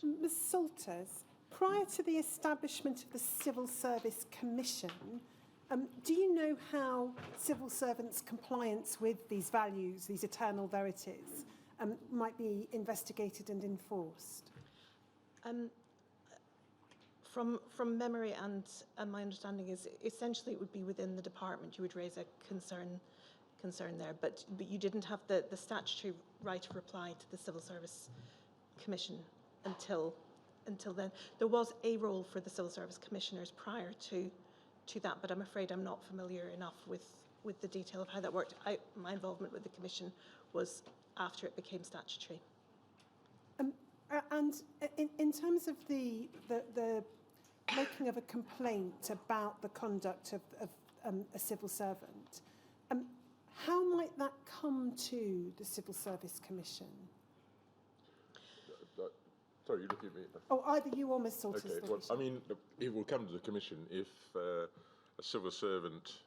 Ms Salters, prior to the establishment of the Civil Service Commission, do you know how civil servants' compliance with these values, these eternal verities, might be investigated and enforced? From memory and my understanding is essentially it would be within the department. You would raise a concern there, but you didn't have the statutory right of reply to the Civil Service Commission until then. There was a role for the Civil Service Commissioners prior to that, but I'm afraid I'm not familiar enough with the detail of how that worked. My involvement with the Commission was after it became statutory. And in terms of the making of a complaint about the conduct of a civil servant, how might that come to the Civil Service Commission? Sorry, you're looking at me. Oh, either you or Ms Salters. Okay, well, I mean, it will come to the Commission if a civil servant...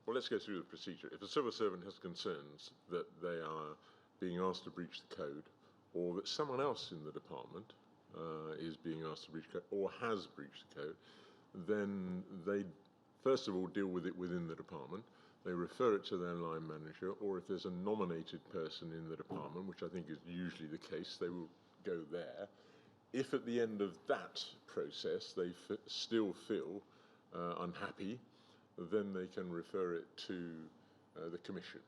Well, let's go through the procedure. If a civil servant has concerns that they are being asked to breach the code, or that someone else in the department is being asked to breach the code, or has breached the code, then they first of all deal with it within the department. They refer it to their line manager, or if there's a nominated person in the department, which I think is usually the case, they will go there. If at the end of that process they still feel unhappy, then they can refer it to the Commission.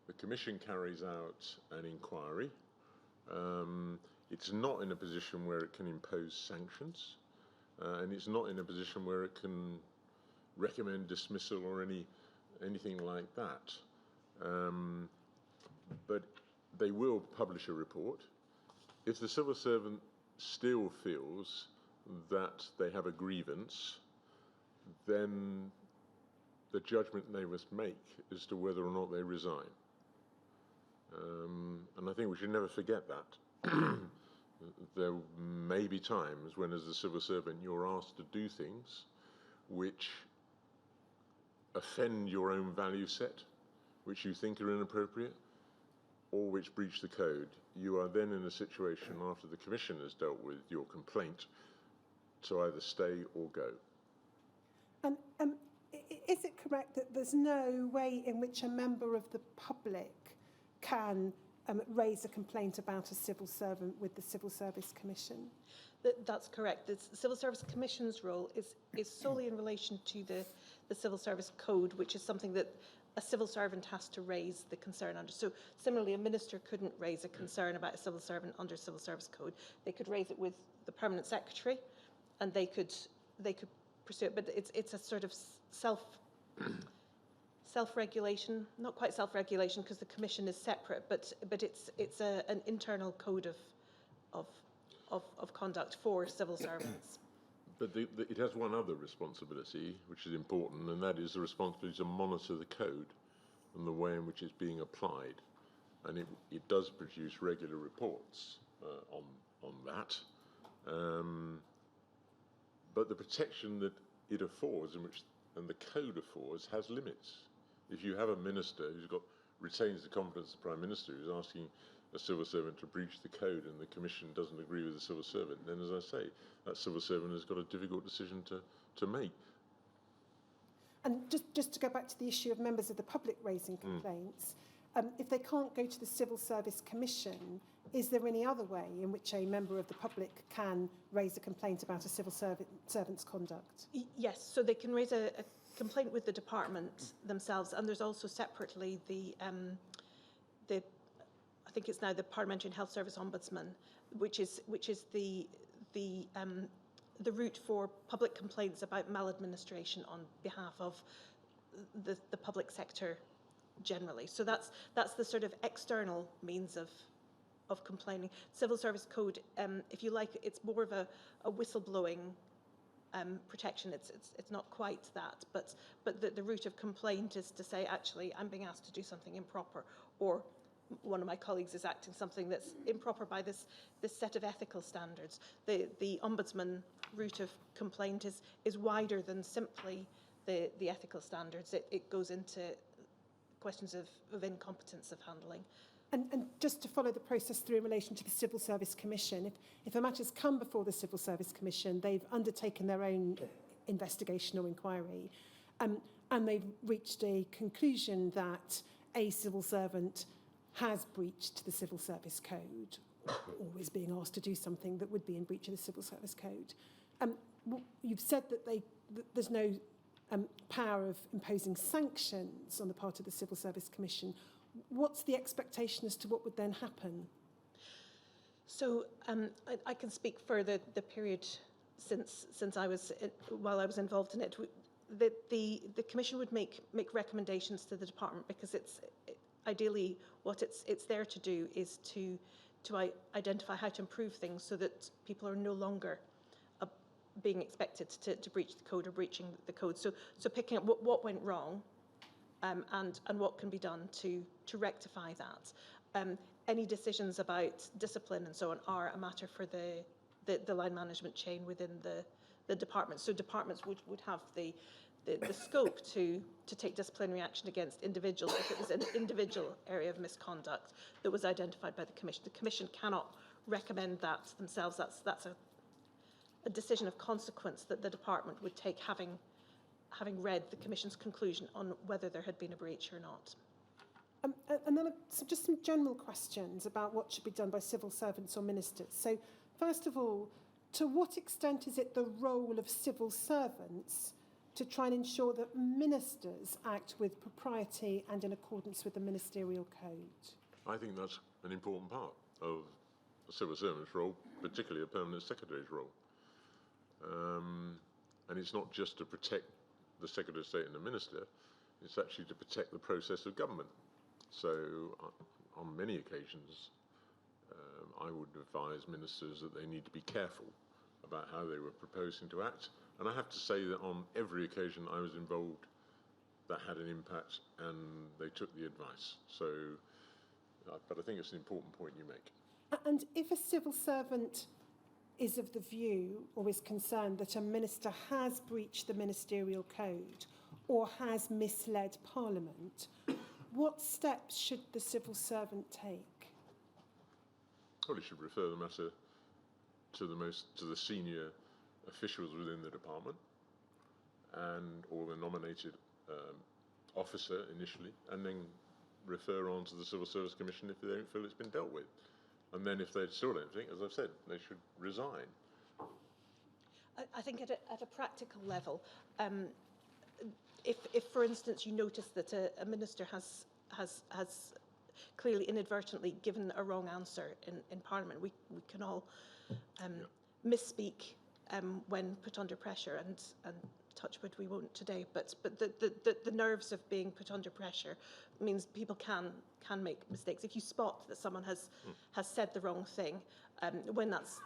The Commission carries out an inquiry. It's not in a position where it can impose sanctions, and it's not in a position where it can recommend dismissal or anything like that. But they will publish a report. If the civil servant still feels that they have a grievance, then the judgment they must make as to whether or not they resign. And I think we should never forget that. There may be times when, as a civil servant, you're asked to do things which offend your own value set, which you think are inappropriate, or which breach the code. You are then in a situation, after the Commission has dealt with your complaint, to either stay or go. And is it correct that there's no way in which a member of the public can raise a complaint about a civil servant with the Civil Service Commission? That's correct. The Civil Service Commission's role is solely in relation to the Civil Service Code, which is something that a civil servant has to raise the concern under. So similarly, a minister couldn't raise a concern about a civil servant under Civil Service Code. They could raise it with the Permanent Secretary, and they could pursue it. But it's a sort of self-regulation, not quite self-regulation because the Commission is separate, but it's an internal code of conduct for civil servants. But it has one other responsibility, which is important, and that is the responsibility to monitor the code and the way in which it's being applied. And it does produce regular reports on that. But the protection that it affords and the code affords has limits. If you have a minister who's retains the confidence of the Prime Minister, who's asking a civil servant to breach the code and the Commission doesn't agree with the civil servant, then, as I say, that civil servant has got a difficult decision to make. And just to go back to the issue of members of the public raising complaints, if they can't go to the Civil Service Commission, is there any other way in which a member of the public can raise a complaint about a civil servant's conduct? Yes, so they can raise a complaint with the department themselves, and there's also separately the I think it's now the Parliamentary and Health Service Ombudsman, which is the route for public complaints about maladministration on behalf of the public sector generally. So that's the sort of external means of complaining. Civil Service Code, if you like, it's more of a whistleblowing protection. It's not quite that, but the route of complaint is to say, actually, I'm being asked to do something improper, or one of my colleagues is acting something that's improper by this set of ethical standards. The ombudsman route of complaint is wider than simply the ethical standards. It goes into questions of incompetence of handling And just to follow the process through in relation to the Civil Service Commission, if a matter's come before the Civil Service Commission, they've undertaken their own investigation or inquiry, and they've reached a conclusion that a civil servant has breached the Civil Service Code, or is being asked to do something that would be in breach of the Civil Service Code. You've said that there's no power of imposing sanctions on the part of the Civil Service Commission. What's the expectation as to what would then happen? So I can speak for the period since I was while I was involved in it. The Commission would make recommendations to the department, because it's ideally what it's there to do is to identify how to improve things so that people are no longer being expected to breach the code or breaching the code. So picking up what went wrong, and what can be done to rectify that. Any decisions about discipline and so on are a matter for the line management chain within the department. So departments would have the scope to take disciplinary action against individuals if it was an individual area of misconduct that was identified by the Commission. The Commission cannot recommend that themselves. That's a decision of consequence that the department would take, having read the Commission's conclusion on whether there had been a breach or not. And then just some general questions about what should be done by civil servants or ministers. So, first of all, to what extent is it the role of civil servants to try and ensure that ministers act with propriety and in accordance with the ministerial code? I think that's an important part of a civil servant's role, particularly a permanent secretary's role. And it's not just to protect the Secretary of State and the Minister, it's actually to protect the process of government. So on many occasions, I would advise ministers that they need to be careful about how they were proposing to act. And I have to say that on every occasion I was involved, that had an impact and they took the advice. So, but I think it's an important point you make. And if a civil servant is of the view or is concerned that a minister has breached the ministerial code or has misled Parliament, what steps should the civil servant take? Well, he should refer the matter to the senior officials within the department or the nominated officer initially, and then refer on to the Civil Service Commission if they don't feel it's been dealt with. And then if they still don't think, as I've said, they should resign. I think at a practical level, if for instance you notice that a minister has clearly inadvertently given a wrong answer in Parliament, we can all misspeak when put under pressure, and touch wood we won't today, but the nerves of being put under pressure means people can make mistakes. If you spot that someone has said the wrong thing, when that's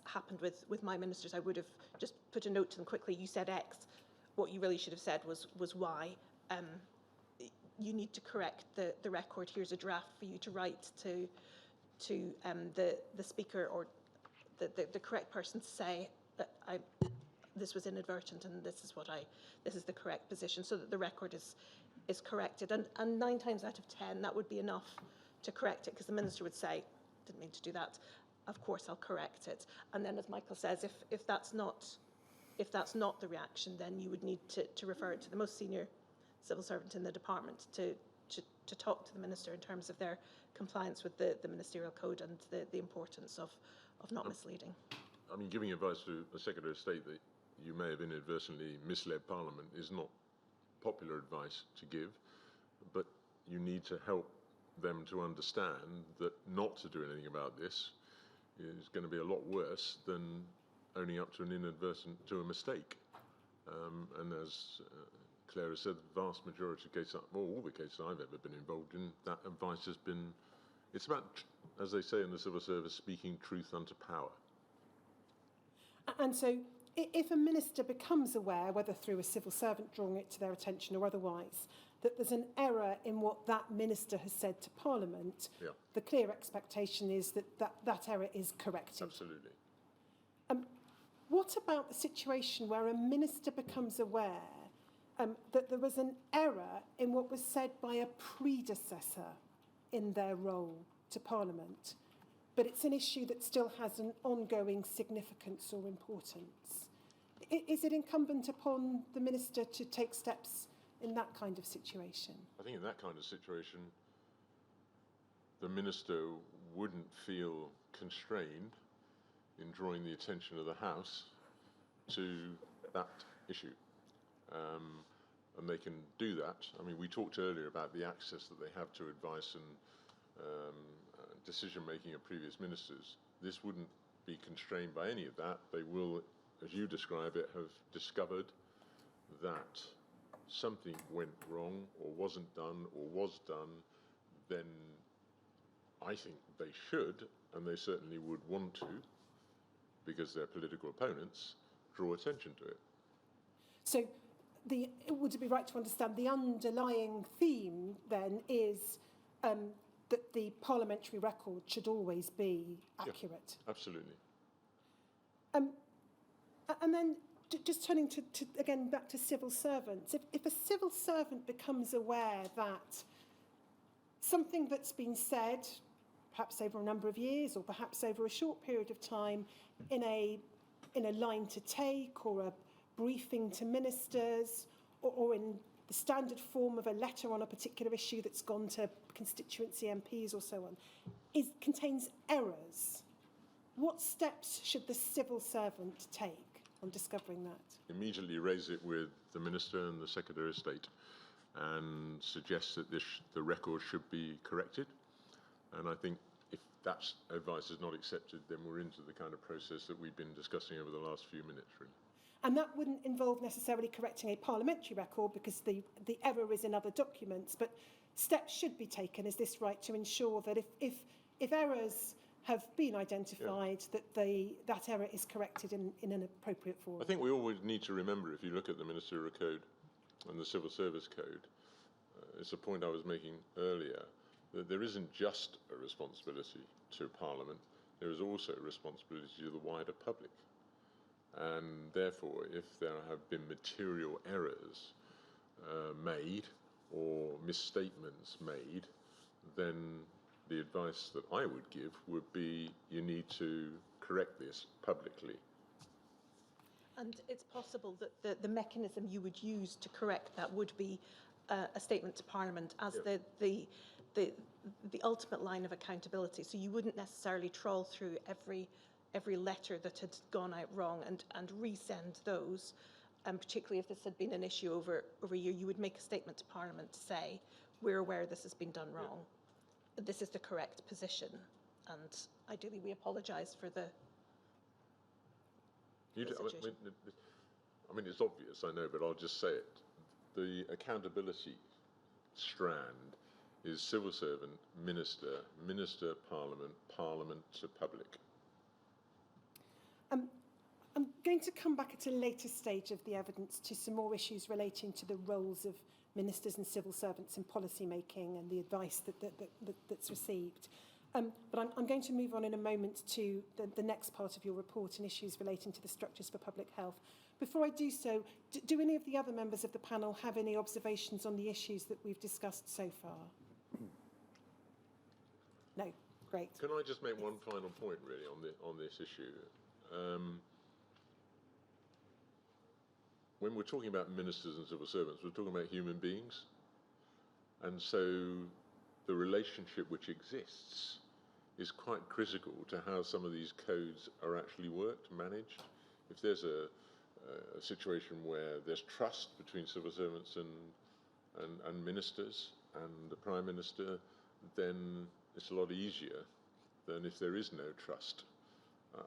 happened with my ministers, I would have just put a note to them quickly. You said X, what you really should have said was Y. You need to correct the record. Here's a draft for you to write to the speaker or the correct person to say that this was inadvertent and this is the correct position, so that the record is corrected. And 9 times out of 10, that would be enough to correct it, because the minister would say, didn't mean to do that. Of course, I'll correct it. And then, as Michael says, if that's not the reaction, then you would need to refer it to the most senior civil servant in the department to talk to the minister in terms of their compliance with the ministerial code and the importance of not misleading. I mean, giving advice to a Secretary of State that you may have inadvertently misled Parliament is not popular advice to give, but you need to help them to understand that not to do anything about this is going to be a lot worse than owning up to a mistake. And as Claire has said, the vast majority of cases, well, all the cases I've ever been involved in, that advice has been, it's about, as they say in the civil service, speaking truth unto power. And so if a minister becomes aware, whether through a civil servant drawing it to their attention or otherwise, that there's an error in what that minister has said to Parliament, the clear expectation is that error is corrected. Absolutely. What about the situation where a minister becomes aware that there was an error in what was said by a predecessor in their role to Parliament, but it's an issue that still has an ongoing significance or importance. Is it incumbent upon the Minister to take steps in that kind of situation? I think in that kind of situation, the Minister wouldn't feel constrained in drawing the attention of the House to that issue. And they can do that. I mean, we talked earlier about the access that they have to advice and decision-making of previous ministers. This wouldn't be constrained by any of that. They will, as you describe it, have discovered that something went wrong or wasn't done or was done, then I think they should, and they certainly would want to, because their political opponents draw attention to it. So would it be right to understand the underlying theme then is that the parliamentary record should always be accurate? Yeah, absolutely. And then just turning to again back to civil servants, if a civil servant becomes aware that something that's been said, perhaps over a number of years or perhaps over a short period of time, in a line to take or a briefing to ministers or in the standard form of a letter on a particular issue that's gone to constituency MPs or so on, contains errors, what steps should the civil servant take on discovering that? Immediately raise it with the Minister and the Secretary of State and suggest that the record should be corrected. And I think if that advice is not accepted, then we're into the kind of process that we've been discussing over the last few minutes, really. And that wouldn't involve necessarily correcting a parliamentary record because the error is in other documents, but steps should be taken, is this right, to ensure that if errors have been identified, that error is corrected in an appropriate form? I think we always need to remember, if you look at the Ministerial Code and the Civil Service Code, it's a point I was making earlier, that there isn't just a responsibility to Parliament, there is also a responsibility to the wider public. And therefore, if there have been material errors made or misstatements made, then the advice that I would give would be you need to correct this publicly. And it's possible that the mechanism you would use to correct that would be a statement to Parliament as the ultimate line of accountability. So you wouldn't necessarily trawl through every letter that had gone out wrong and resend those. And particularly if this had been an issue over a year, you would make a statement to Parliament to say, we're aware this has been done wrong. This is the correct position. And ideally we apologise for the situation. I mean, it's obvious, I know, but I'll just say it. The accountability strand is civil servant, minister, minister, Parliament, Parliament to public. I'm going to come back at a later stage of the evidence to some more issues relating to the roles of ministers and civil servants in policy making and the advice that's received. But I'm going to move on in a moment to the next part of your report and issues relating to the structures for public health. Before I do so, do any of the other members of the panel have any observations on the issues that we've discussed so far? No? Great. Can I just make one final point, really, on this issue? When we're talking about ministers and civil servants, we're talking about human beings. And so the relationship which exists is quite critical to how some of these codes are actually worked, managed. If there's a situation where there's trust between civil servants and ministers and the Prime Minister, then it's a lot easier than if there is no trust.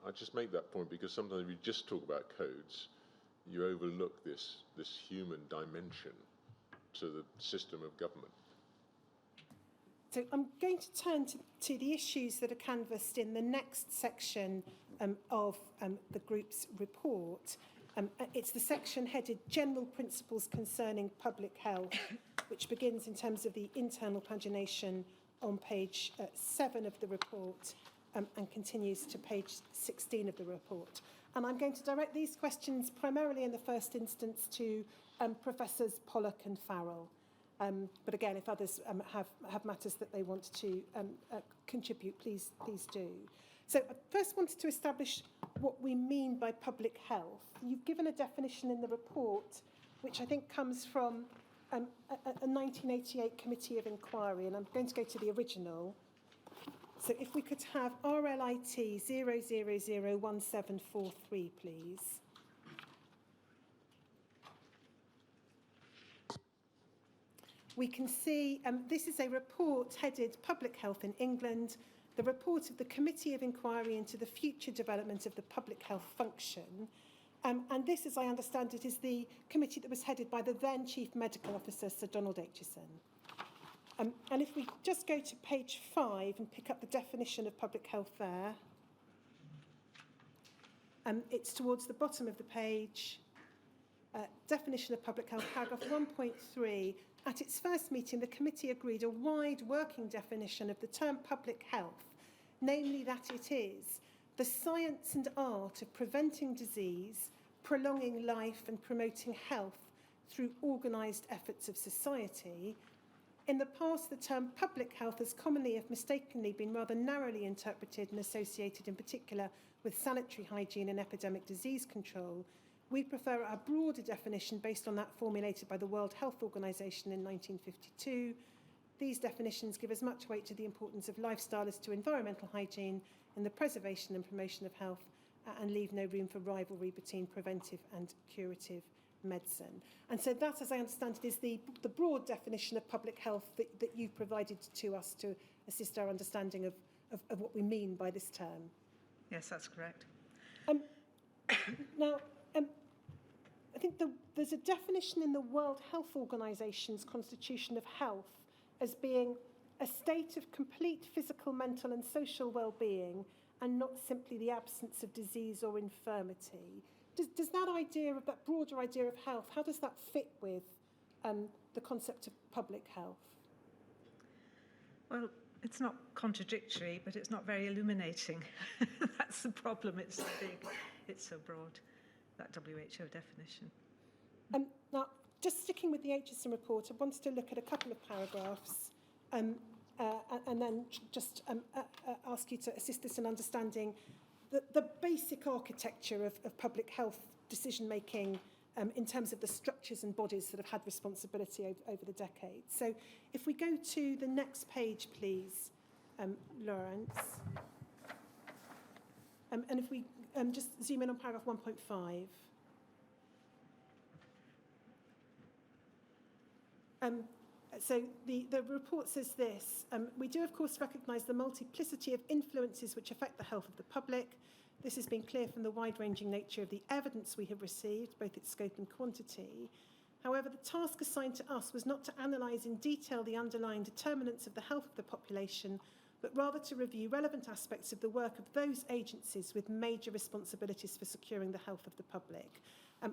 I just make that point because sometimes if you just talk about codes, you overlook this human dimension to the system of government. So I'm going to turn to the issues that are canvassed in the next section of the group's report. It's the section headed General Principles Concerning Public Health, which begins in terms of the internal pagination on page 7 of the report and continues to page 16 of the report. And I'm going to direct these questions primarily in the first instance to Professors Pollock and Farrell. But again, if others have matters that they want to contribute, please do. So I first wanted to establish what we mean by public health. You've given a definition in the report, which I think comes from a 1988 committee of inquiry, and I'm going to go to the original. So if we could have RLIT 0001743, please. We can see this is a report headed Public Health in England, the report of the Committee of Inquiry into the Future Development of the Public Health Function. And this, as I understand it, is the committee that was headed by the then Chief Medical Officer, Sir Donald Aitchison. And if we just go to page 5 and pick up the definition of public health there, it's towards the bottom of the page. Definition of public health, paragraph 1.3. At its first meeting, the committee agreed a wide working definition of the term public health, namely that it is the science and art of preventing disease, prolonging life and promoting health through organised efforts of society. In the past, the term public health has commonly, if mistakenly, been rather narrowly interpreted and associated in particular with sanitary hygiene and epidemic disease control. We prefer a broader definition based on that formulated by the World Health Organization in 1952. These definitions give as much weight to the importance of lifestyle as to environmental hygiene in the preservation and promotion of health, and leave no room for rivalry between preventive and curative medicine. And so that, as I understand it, is the broad definition of public health that you've provided to us to assist our understanding of what we mean by this term. Yes, that's correct. Now, I think there's a definition in the World Health Organization's Constitution of Health as being a state of complete physical, mental and social well-being, and not simply the absence of disease or infirmity. Does that idea, of that broader idea of health, how does that fit with the concept of public health? Well, it's not contradictory, but it's not very illuminating. That's the problem. It's so big, it's so broad, that WHO definition. Now, just sticking with the Aitchison report, I wanted to look at a couple of paragraphs and then just ask you to assist us in understanding the basic architecture of public health decision-making in terms of the structures and bodies that have had responsibility over the decades. So if we go to the next page, please, Lawrence. And if we just zoom in on paragraph 1.5. So the report says this: we do, of course, recognise the multiplicity of influences which affect the health of the public. This has been clear from the wide-ranging nature of the evidence we have received, both its scope and quantity. However, the task assigned to us was not to analyse in detail the underlying determinants of the health of the population, but rather to review relevant aspects of the work of those agencies with major responsibilities for securing the health of the public.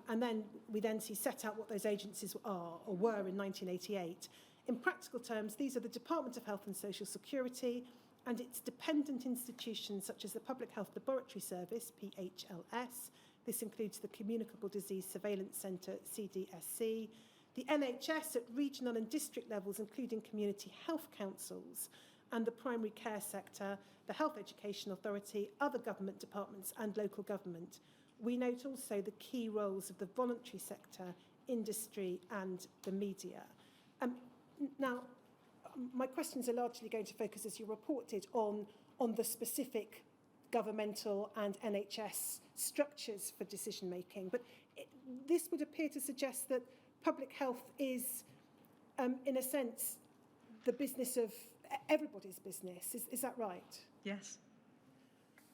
And then we then see set out what those agencies are or were in 1988. In practical terms, these are the Department of Health and Social Security and its dependent institutions such as the Public Health Laboratory Service, PHLS. This includes the Communicable Disease Surveillance Centre, CDSC, the NHS at regional and district levels, including community health councils, and the primary care sector, the Health Education Authority, other government departments and local government. We note also the key roles of the voluntary sector, industry and the media. Now, my questions are largely going to focus, as you reported, on the specific governmental and NHS structures for decision-making. But this would appear to suggest that public health is, in a sense, the business of everybody's business. Is that right? Yes.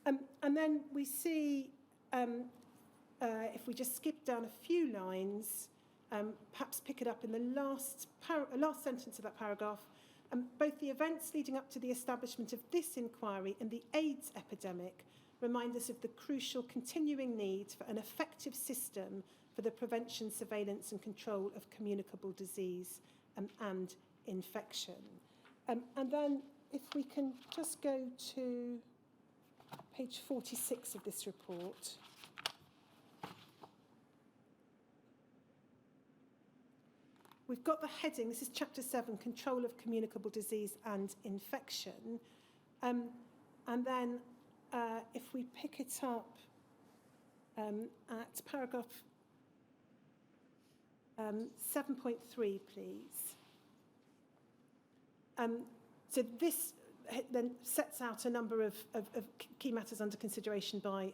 And then we see, if we just skip down a few lines, perhaps pick it up in the last sentence of that paragraph, both the events leading up to the establishment of this inquiry and the AIDS epidemic remind us of the crucial continuing need for an effective system for the prevention, surveillance and control of communicable disease and infection. And then if we can just go to page 46 of this report. we've got the heading, this is Chapter 7, Control of Communicable Disease and Infection. And then if we pick it up at paragraph 7.3, please. So this then sets out a number of key matters under consideration by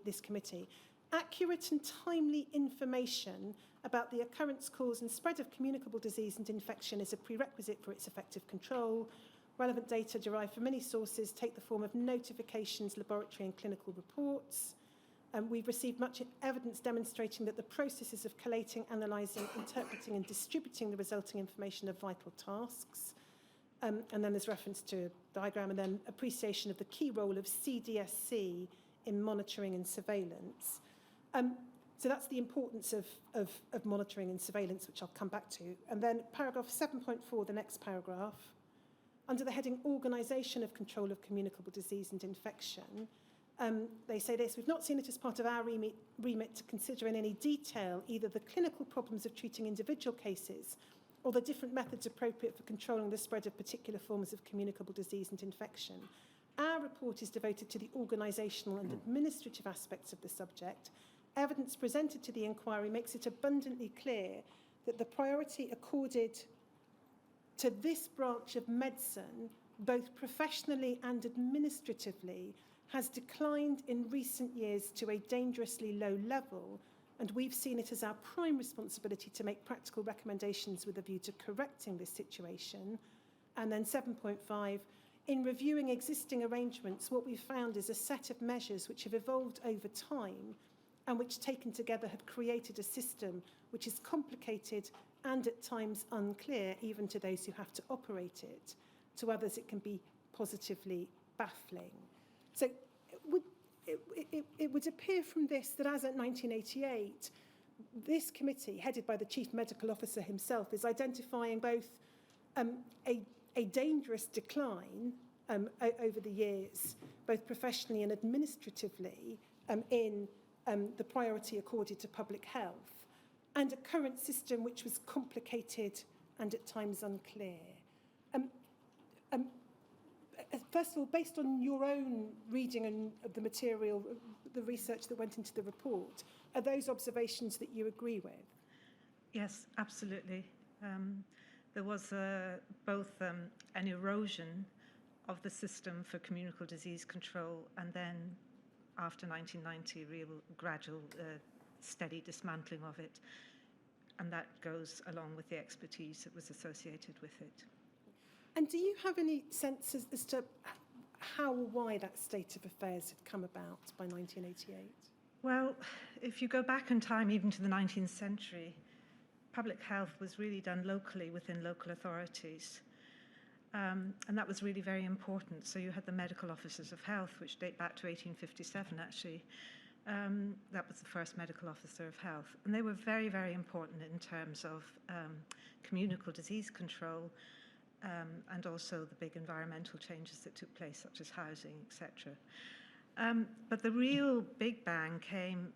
this committee. Accurate and timely information about the occurrence, cause and spread of communicable disease and infection is a prerequisite for its effective control. Relevant data derived from many sources take the form of notifications, laboratory and clinical reports. We've received much evidence demonstrating that the processes of collating, analysing, interpreting and distributing the resulting information are vital tasks. And then there's reference to a diagram and then appreciation of the key role of CDSC in monitoring and surveillance. So that's the importance of monitoring and surveillance, which I'll come back to. And then paragraph 7.4, the next paragraph, under the heading Organisation of Control of Communicable Disease and Infection, they say this: we've not seen it as part of our remit to consider in any detail either the clinical problems of treating individual cases or the different methods appropriate for controlling the spread of particular forms of communicable disease and infection. Our report is devoted to the organisational and administrative aspects of the subject. Evidence presented to the inquiry makes it abundantly clear that the priority accorded to this branch of medicine, both professionally and administratively, has declined in recent years to a dangerously low level, and we've seen it as our prime responsibility to make practical recommendations with a view to correcting this situation. And then 7.5, in reviewing existing arrangements, what we've found is a set of measures which have evolved over time and which taken together have created a system which is complicated and at times unclear, even to those who have to operate it. To others, it can be positively baffling. So it would appear from this that as at 1988, this committee, headed by the Chief Medical Officer himself, is identifying both a dangerous decline over the years, both professionally and administratively, in the priority accorded to public health, and a current system which was complicated and at times unclear. First of all, based on your own reading of the material, the research that went into the report, are those observations that you agree with? Yes, absolutely. There was both an erosion of the system for communicable disease control, and then after 1990, real gradual, steady dismantling of it. And that goes along with the expertise that was associated with it. And do you have any sense as to how or why that state of affairs had come about by 1988? Well, if you go back in time, even to the 19th century, public health was really done locally within local authorities. And that was really very important. So you had the medical officers of health, which date back to 1857, actually. That was the first medical officer of health. And they were very, very important in terms of communicable disease control, and also the big environmental changes that took place, such as housing, etc. But the real big bang came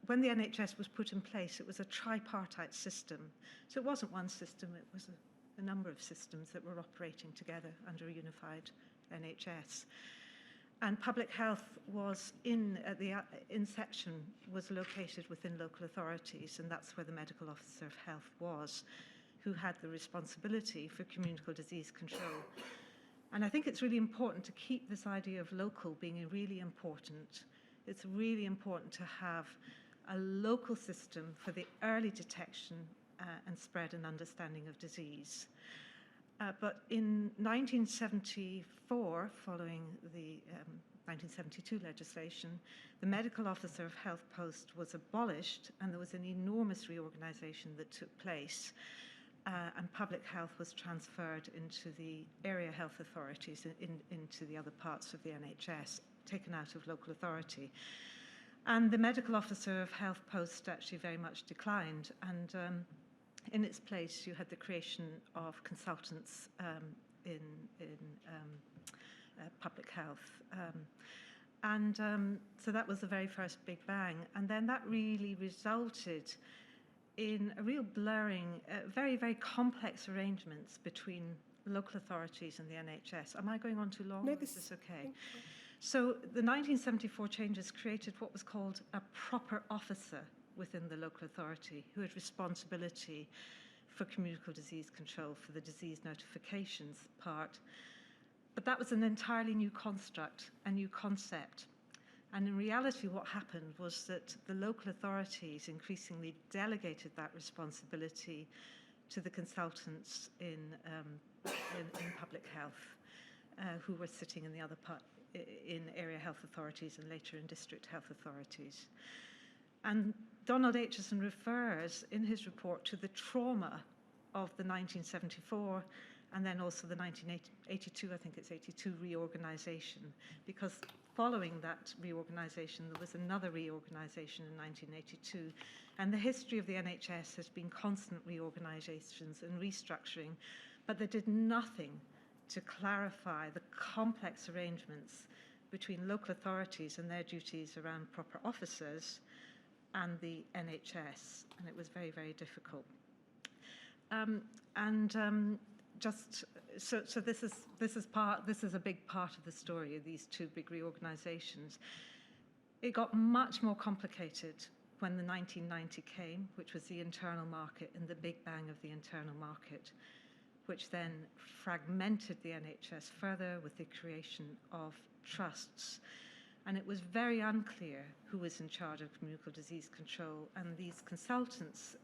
when the NHS was put in place. It was a tripartite system. So it wasn't one system, it was a number of systems that were operating together under a unified NHS. And public health was at the inception, was located within local authorities, and that's where the medical officer of health was, who had the responsibility for communicable disease control. And I think it's really important to keep this idea of local being really important. It's really important to have a local system for the early detection and spread and understanding of disease. But in 1974, following the 1972 legislation, the medical officer of health post was abolished, and there was an enormous reorganisation that took place. And public health was transferred into the area health authorities, into the other parts of the NHS, taken out of local authority. And the medical officer of health post actually very much declined, and in its place you had the creation of consultants in public health. So that was the very first big bang, and then that really resulted in a real blurring, very, very complex arrangements between local authorities and the NHS. Am I going on too long? No, or is this okay? So the 1974 changes created what was called a proper officer within the local authority who had responsibility for communicable disease control, for the disease notifications part. But that was an entirely new construct, a new concept. And in reality, what happened was that the local authorities increasingly delegated that responsibility to the consultants in public health, who were sitting in the other part, in area health authorities and later in district health authorities. And Donald Aitchison refers in his report to the trauma of the 1974 and then also the 1982, I think it's 82, reorganisation, because following that reorganisation, there was another reorganisation in 1982, and the history of the NHS has been constant reorganisations and restructuring, but they did nothing to clarify the complex arrangements between local authorities and their duties around proper officers and the NHS, and it was very, very difficult. So this is a big part of the story of these two big reorganisations. It got much more complicated when the 1990 came, which was the internal market and the big bang of the internal market, which then fragmented the NHS further with the creation of trusts. And it was very unclear who was in charge of communicable disease control, and these consultants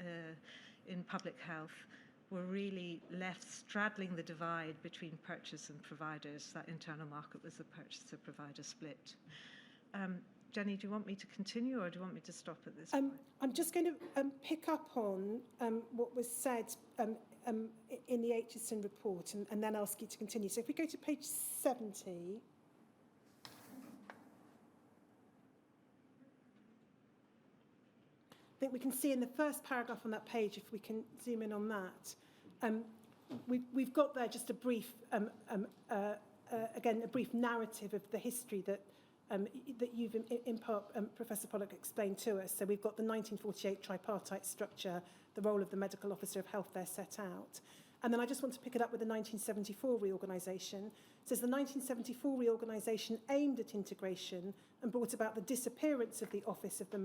in public health were really left straddling the divide between purchase and providers. That internal market was the purchaser-provider split. Jenny, do you want me to continue or do you want me to stop at this point? I'm just going to pick up on what was said in the Aitchison report and then ask you to continue. So if we go to page 70... I think we can see in the first paragraph on that page, if we can zoom in on that, we've got there just a brief, again, a brief narrative of the history that you've in part, Professor Pollock, explained to us. So we've got the 1948 tripartite structure, the role of the medical officer of health there set out. And then I just want to pick it up with the 1974 reorganisation. It says the 1974 reorganisation aimed at integration and brought about the disappearance of the office of the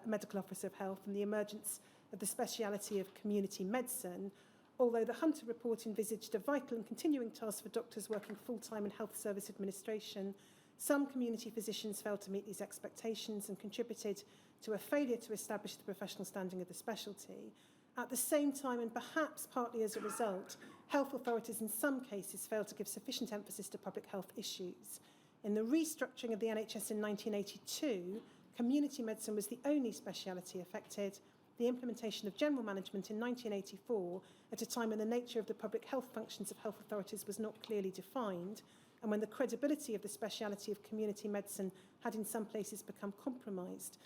medical officer of health and the emergence of the speciality of community medicine, although the Hunter report envisaged a vital and continuing task for doctors working full-time in health service administration. Some community physicians failed to meet these expectations and contributed to a failure to establish the professional standing of the specialty. At the same time, and perhaps partly as a result, health authorities in some cases failed to give sufficient emphasis to public health issues. In the restructuring of the NHS in 1982, community medicine was the only speciality affected. The implementation of general management in 1984, at a time when the nature of the public health functions of health authorities was not clearly defined, and when the credibility of the speciality of community medicine had in some places become compromised,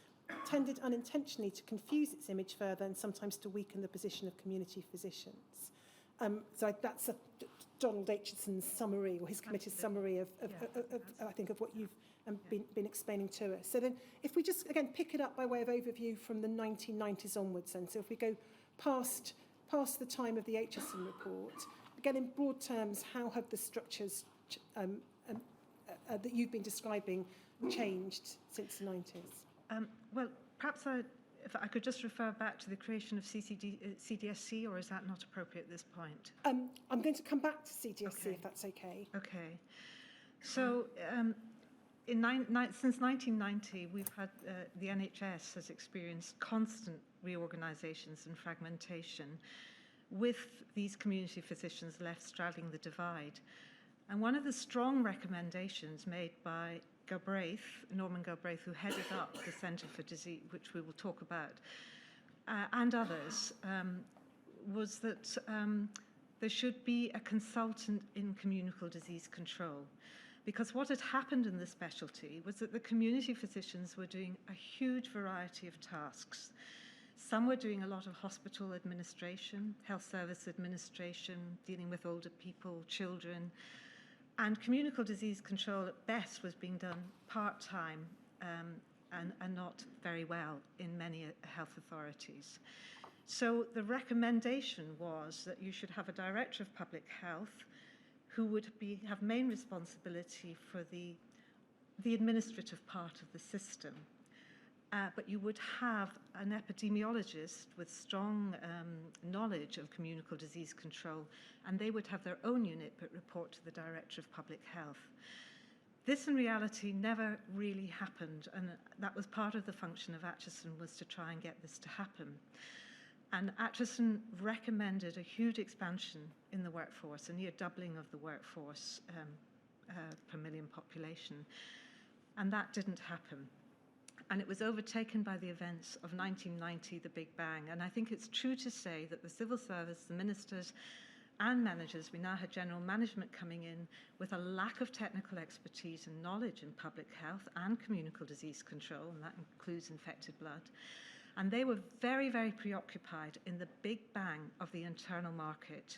tended unintentionally to confuse its image further and sometimes to weaken the position of community physicians. So that's Donald Aitchison's summary, or his committee's summary of I think, of what you've been explaining to us. So then, if we just, again, pick it up by way of overview from the 1990s onwards then. So if we go past the time of the Aitchison report, again, in broad terms, how have the structures that you've been describing changed since the 90s? Well, perhaps if I could just refer back to the creation of CDSC, or is that not appropriate at this point? I'm going to come back to CDSC, Okay. if that's okay. Okay. So since 1990, we've had the NHS has experienced constant reorganisations and fragmentation, with these community physicians left straddling the divide. And one of the strong recommendations made by Norman Galbraith, who headed up the Centre for Disease, which we will talk about, and others, was that there should be a consultant in communicable disease control. Because what had happened in the specialty was that the community physicians were doing a huge variety of tasks. Some were doing a lot of hospital administration, health service administration, dealing with older people, children, and communicable disease control at best was being done part-time and not very well in many health authorities. So the recommendation was that you should have a Director of Public Health who would have main responsibility for the administrative part of the system. But you would have an epidemiologist with strong knowledge of communicable disease control, and they would have their own unit but report to the Director of Public Health. This in reality never really happened, and that was part of the function of Atchison, was to try and get this to happen. And Atchison recommended a huge expansion in the workforce, a near doubling of the workforce per million population, and that didn't happen. And it was overtaken by the events of 1990, the Big Bang. And I think it's true to say that the civil service, the ministers and managers, we now had general management coming in with a lack of technical expertise and knowledge in public health and communicable disease control, and that includes infected blood. And they were very, very preoccupied in the Big Bang of the internal market,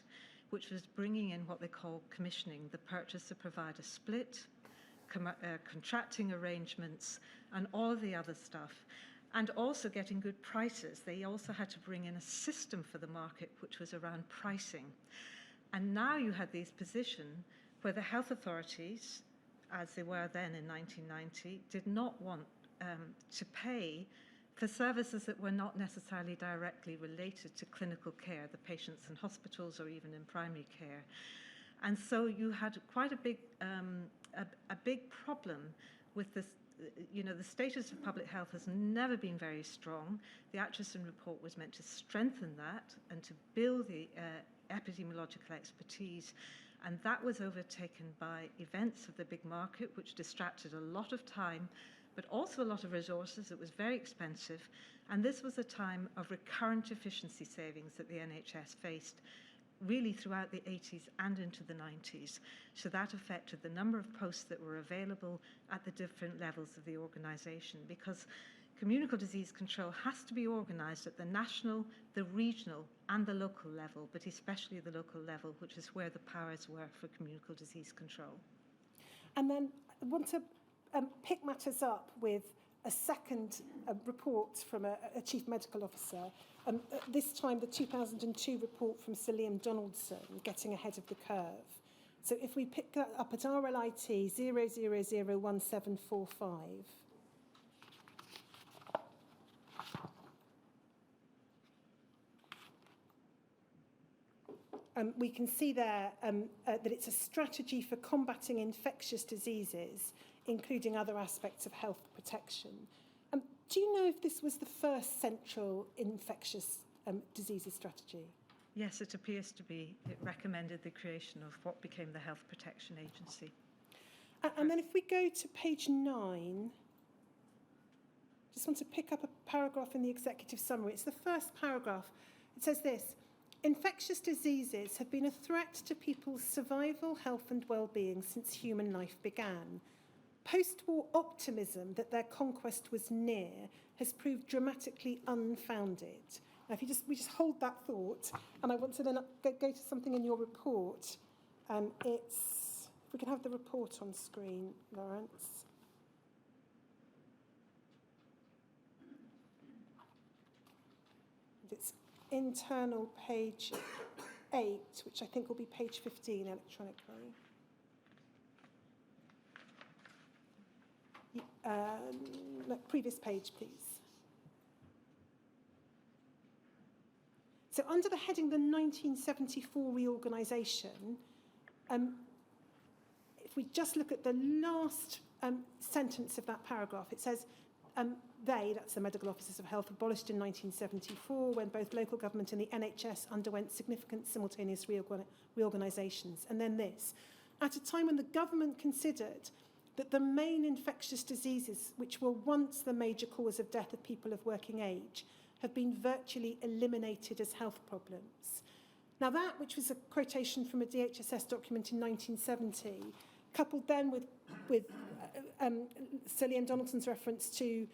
which was bringing in what they call commissioning, the purchaser-provider split, contracting arrangements, and all of the other stuff, and also getting good prices. They also had to bring in a system for the market, which was around pricing. And now you had these positions where the health authorities, as they were then in 1990, did not want to pay for services that were not necessarily directly related to clinical care, the patients in hospitals or even in primary care. And so you had quite a big problem with this. You know, the status of public health has never been very strong. The Atchison report was meant to strengthen that and to build the epidemiological expertise, and that was overtaken by events of the big market, which distracted a lot of time, but also a lot of resources. It was very expensive, and this was a time of recurrent efficiency savings that the NHS faced really throughout the 80s and into the 90s. So that affected the number of posts that were available at the different levels of the organisation, because communicable disease control has to be organised at the national, the regional and the local level, but especially the local level, which is where the powers were for communicable disease control. And then I want to pick matters up with a second report from a chief medical officer. This time the 2002 report from Sir Liam Donaldson, Getting Ahead of the Curve. So if we pick that up at RLIT 00001745. We can see there that it's a strategy for combating infectious diseases, including other aspects of health protection. Do you know if this was the first central infectious diseases strategy? Yes, it appears to be. It recommended the creation of what became the Health Protection Agency. And then if we go to page 9, just want to pick up a paragraph in the executive summary. It's the first paragraph. It says this: infectious diseases have been a threat to people's survival, health and well-being since human life began. Post-war optimism that their conquest was near has proved dramatically unfounded. Now, if we just hold that thought, and I want to then go to something in your report. If we can have the report on screen, Lawrence. It's internal page 8, which I think will be page 15 electronically. Previous page, please. So under the heading, the 1974 reorganisation, if we just look at the last sentence of that paragraph, it says, that's the medical officers of health, abolished in 1974 when both local government and the NHS underwent significant simultaneous reorganisations. And then this: at a time when the government considered that the main infectious diseases, which were once the major cause of death of people of working age, have been virtually eliminated as health problems. Now that, which was a quotation from a DHSS document in 1970, coupled then with Sir Liam Donaldson's reference to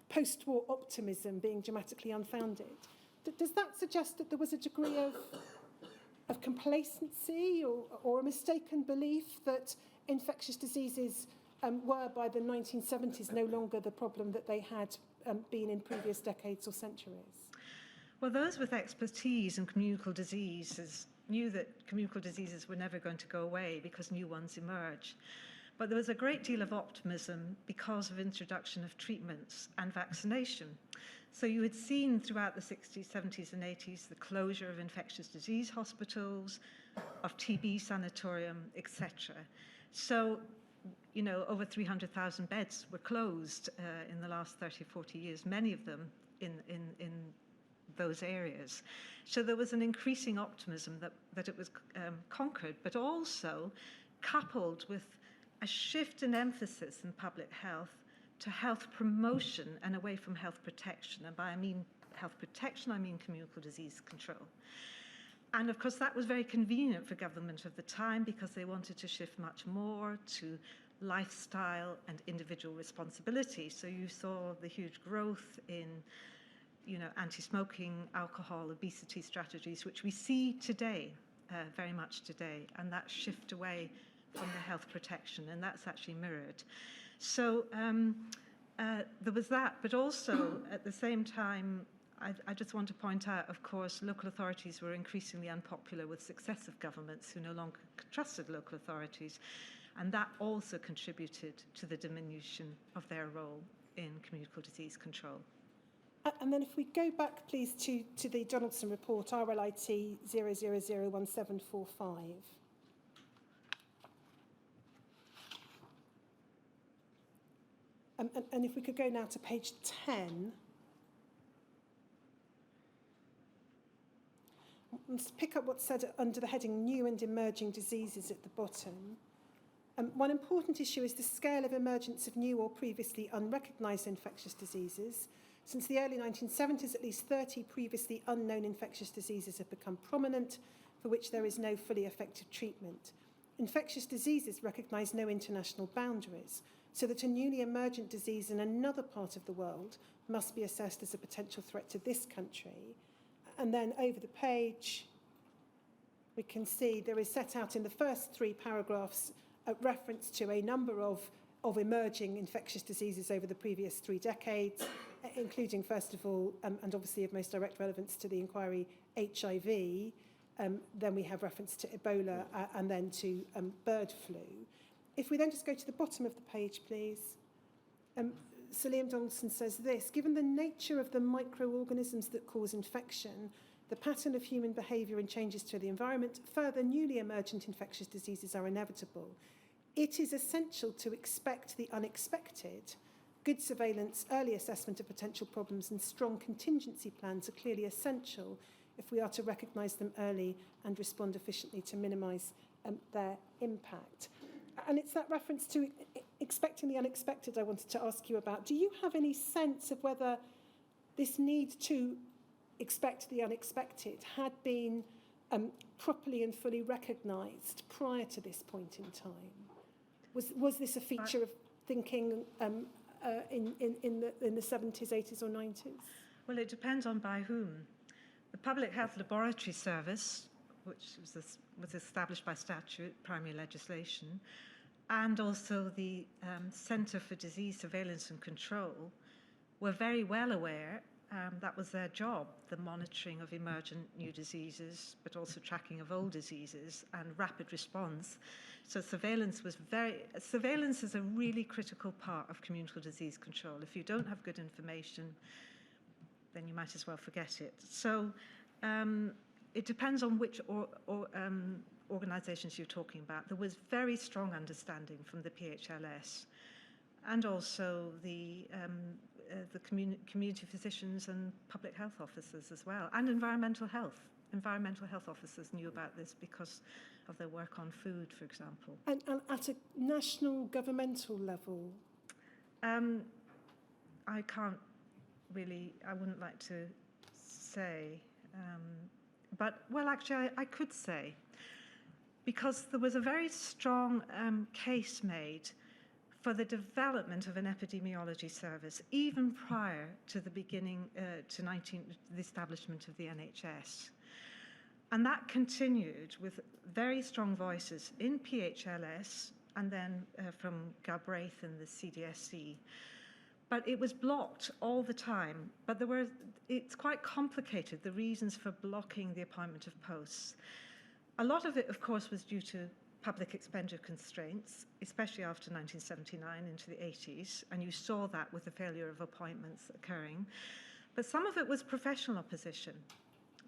post-war optimism being dramatically unfounded, does that suggest that there was a degree of complacency or a mistaken belief that infectious diseases were by the 1970s no longer the problem that they had been in previous decades or centuries? Well, those with expertise in communicable diseases knew that communicable diseases were never going to go away because new ones emerge. But there was a great deal of optimism because of introduction of treatments and vaccination. So you had seen throughout the 60s, 70s and 80s the closure of infectious disease hospitals, of TB sanatorium, etc. So, you know, over 300,000 beds were closed in the last 30, 40 years, many of them in those areas. So there was an increasing optimism that it was conquered, but also coupled with a shift in emphasis in public health to health promotion and away from health protection. And by health protection, I mean communicable disease control. And of course, that was very convenient for government of the time because they wanted to shift much more to lifestyle and individual responsibility. So you saw the huge growth in, you know, anti-smoking, alcohol, obesity strategies, which we see today, very much today, and that shift away from the health protection, and that's actually mirrored. So there was that, but also at the same time, I just want to point out, of course, local authorities were increasingly unpopular with successive governments who no longer trusted local authorities, and that also contributed to the diminution of their role in communicable disease control. And then if we go back, please, to the Donaldson report, RLIT 0001745. And if we could go now to page 10. Let's pick up what's said under the heading New and Emerging Diseases at the bottom. One important issue is the scale of emergence of new or previously unrecognised infectious diseases. Since the early 1970s, at least 30 previously unknown infectious diseases have become prominent, for which there is no fully effective treatment. Infectious diseases recognise no international boundaries, so that a newly emergent disease in another part of the world must be assessed as a potential threat to this country. And then over the page, we can see there is set out in the first 3 paragraphs a reference to a number of emerging infectious diseases over the previous 3 decades, including, first of all, and obviously of most direct relevance to the inquiry, HIV. Then we have reference to Ebola and then to bird flu. If we then just go to the bottom of the page, please. Sir Liam Donaldson says this: given the nature of the microorganisms that cause infection, the pattern of human behaviour and changes to the environment, further newly emergent infectious diseases are inevitable. It is essential to expect the unexpected. Good surveillance, early assessment of potential problems and strong contingency plans are clearly essential if we are to recognise them early and respond efficiently to minimise their impact. And it's that reference to expecting the unexpected I wanted to ask you about. Do you have any sense of whether this need to expect the unexpected had been properly and fully recognised prior to this point in time? Was this a feature of thinking in the 70s, 80s or 90s? Well, it depends on by whom. The Public Health Laboratory Service, which was established by statute, primary legislation, and also the Centre for Disease Surveillance and Control were very well aware that was their job, the monitoring of emergent new diseases, but also tracking of old diseases and rapid response. So surveillance is a really critical part of communicable disease control. If you don't have good information, then you might as well forget it. So it depends on which organisations you're talking about. There was very strong understanding from the PHLS and also the community physicians and public health officers as well, and environmental health. Environmental health officers knew about this because of their work on food, for example. And at a national governmental level? I can't really, I wouldn't like to say, but, well, actually, I could say, because there was a very strong case made for the development of an epidemiology service, even prior to the beginning, the establishment of the NHS. And that continued with very strong voices in PHLS and then from Galbraith and the CDSC, but it was blocked all the time. But it's quite complicated, the reasons for blocking the appointment of posts. A lot of it, of course, was due to public expenditure constraints, especially after 1979 into the 80s, and you saw that with the failure of appointments occurring. But some of it was professional opposition.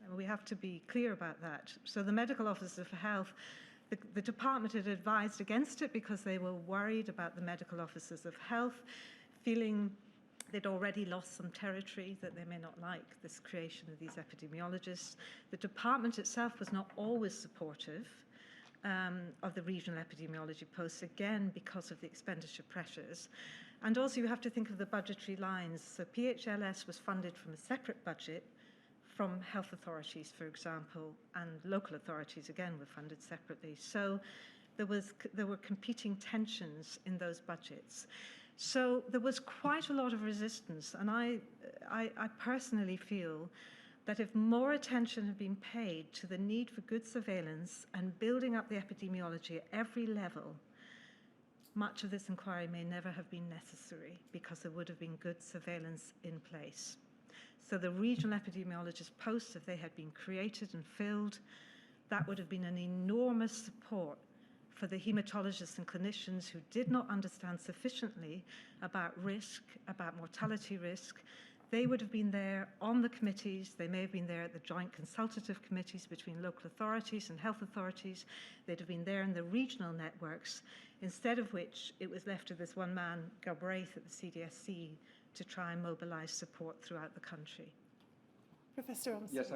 And we have to be clear about that. So the medical officers for health, the department had advised against it because they were worried about the medical officers of health, feeling they'd already lost some territory, that they may not like this creation of these epidemiologists. The department itself was not always supportive of the regional epidemiology posts, again, because of the expenditure pressures. And also you have to think of the budgetary lines. So PHLS was funded from a separate budget from health authorities, for example, and local authorities, again, were funded separately. So there were competing tensions in those budgets. So there was quite a lot of resistance, and I personally feel that if more attention had been paid to the need for good surveillance and building up the epidemiology at every level, much of this inquiry may never have been necessary because there would have been good surveillance in place. So the regional epidemiologist posts, if they had been created and filled, that would have been an enormous support for the haematologists and clinicians who did not understand sufficiently about risk, about mortality risk. They would have been there on the committees. They may have been there at the joint consultative committees between local authorities and health authorities. They'd have been there in the regional networks, instead of which it was left to this one man, Galbraith at the CDSC, to try and mobilise support throughout the country. Professor Armstrong. Yes,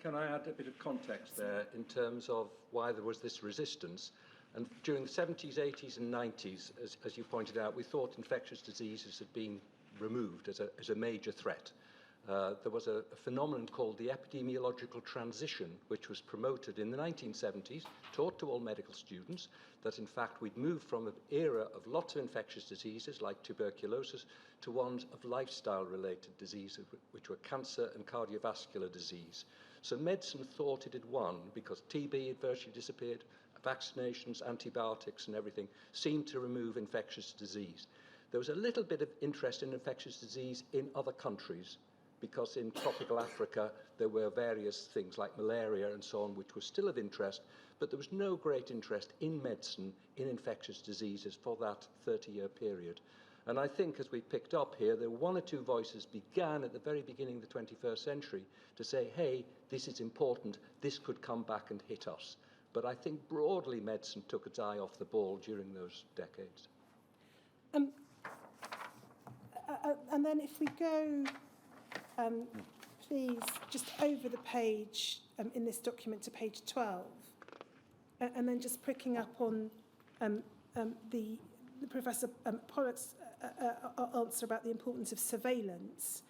can I add a bit of context there in terms of why there was this resistance? And during the 70s, 80s and 90s, as you pointed out, we thought infectious diseases had been removed as a major threat. There was a phenomenon called the Epidemiological Transition, which was promoted in the 1970s, taught to all medical students, that in fact we'd moved from an era of lots of infectious diseases like tuberculosis to ones of lifestyle-related diseases, which were cancer and cardiovascular disease. So medicine thought it had won because TB had virtually disappeared, vaccinations, antibiotics and everything seemed to remove infectious disease. There was a little bit of interest in infectious disease in other countries because in tropical Africa there were various things like malaria and so on which were still of interest, but there was no great interest in medicine in infectious diseases for that 30-year period. And I think, as we picked up here, there were one or two voices began at the very beginning of the 21st century to say, hey, this is important, this could come back and hit us. But I think broadly medicine took its eye off the ball during those decades. And then if we go, please, just over the page in this document to page 12, and then just pricking up on the Professor Pollock's answer about the importance of surveillance.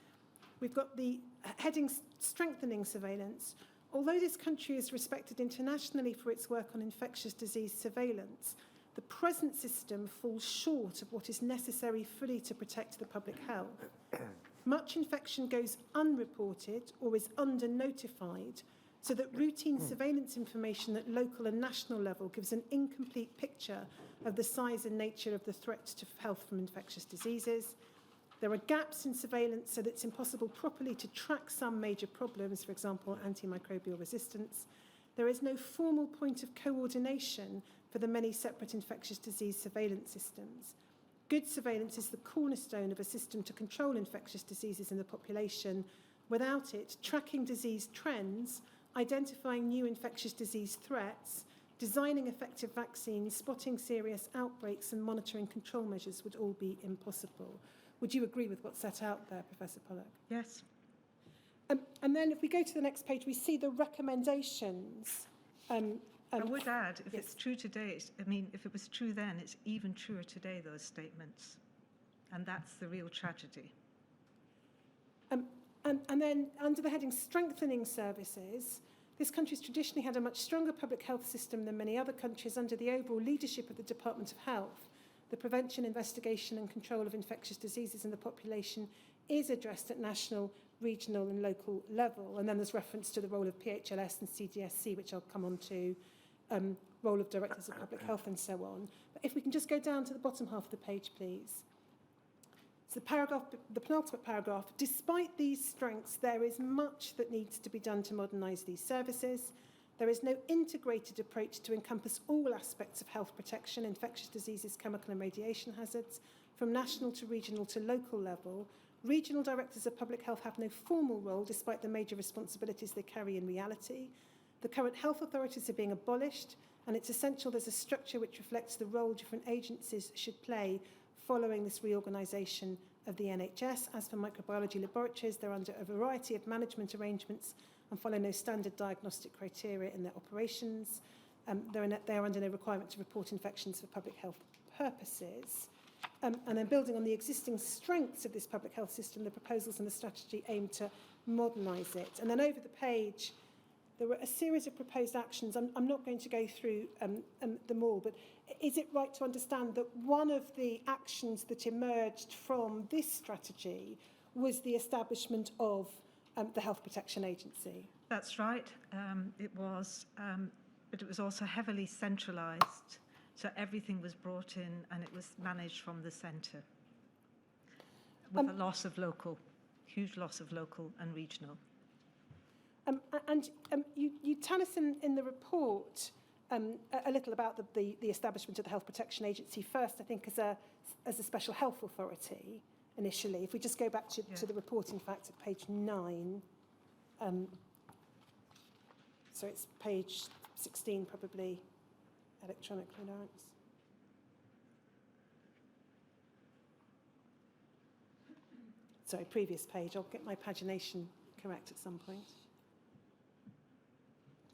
We've got the heading strengthening surveillance. Although this country is respected internationally for its work on infectious disease surveillance, the present system falls short of what is necessary fully to protect the public health. Much infection goes unreported or is under-notified, so that routine surveillance information at local and national level gives an incomplete picture of the size and nature of the threat to health from infectious diseases. There are gaps in surveillance so that it's impossible properly to track some major problems, for example, antimicrobial resistance. There is no formal point of coordination for the many separate infectious disease surveillance systems. Good surveillance is the cornerstone of a system to control infectious diseases in the population. Without it, tracking disease trends, identifying new infectious disease threats, designing effective vaccines, spotting serious outbreaks and monitoring control measures would all be impossible. Would you agree with what's set out there, Professor Pollock? Yes. And then if we go to the next page, we see the recommendations. I would add, if yes. it's true today, if it was true then, it's even truer today, those statements. And that's the real tragedy. And then under the heading strengthening services, this country's traditionally had a much stronger public health system than many other countries under the overall leadership of the Department of Health. The prevention, investigation and control of infectious diseases in the population is addressed at national, regional and local level. And then there's reference to the role of PHLS and CDSC, which I'll come on to, role of directors of public health and so on. But if we can just go down to the bottom half of the page, please. So the penultimate paragraph, despite these strengths, there is much that needs to be done to modernise these services. There is no integrated approach to encompass all aspects of health protection, infectious diseases, chemical and radiation hazards, from national to regional to local level. Regional directors of public health have no formal role, despite the major responsibilities they carry in reality. The current health authorities are being abolished, and it's essential there's a structure which reflects the role different agencies should play following this reorganisation of the NHS. As for microbiology laboratories, they're under a variety of management arrangements and follow no standard diagnostic criteria in their operations. They are under no requirement to report infections for public health purposes. And then building on the existing strengths of this public health system, the proposals and the strategy aim to modernise it. And then over the page, there were a series of proposed actions. I'm not going to go through them all, but is it right to understand that one of the actions that emerged from this strategy was the establishment of the Health Protection Agency? That's right. It was, but it was also heavily centralised. So everything was brought in and it was managed from the centre with a loss of local, huge loss of local and regional. You tell us in the report a little about the establishment of the Health Protection Agency first, I think, as a special health authority initially. If we just go back to the report, in fact, at page 9. So it's page 16, probably, electronic clearance. Sorry, previous page. I'll get my pagination correct at some point.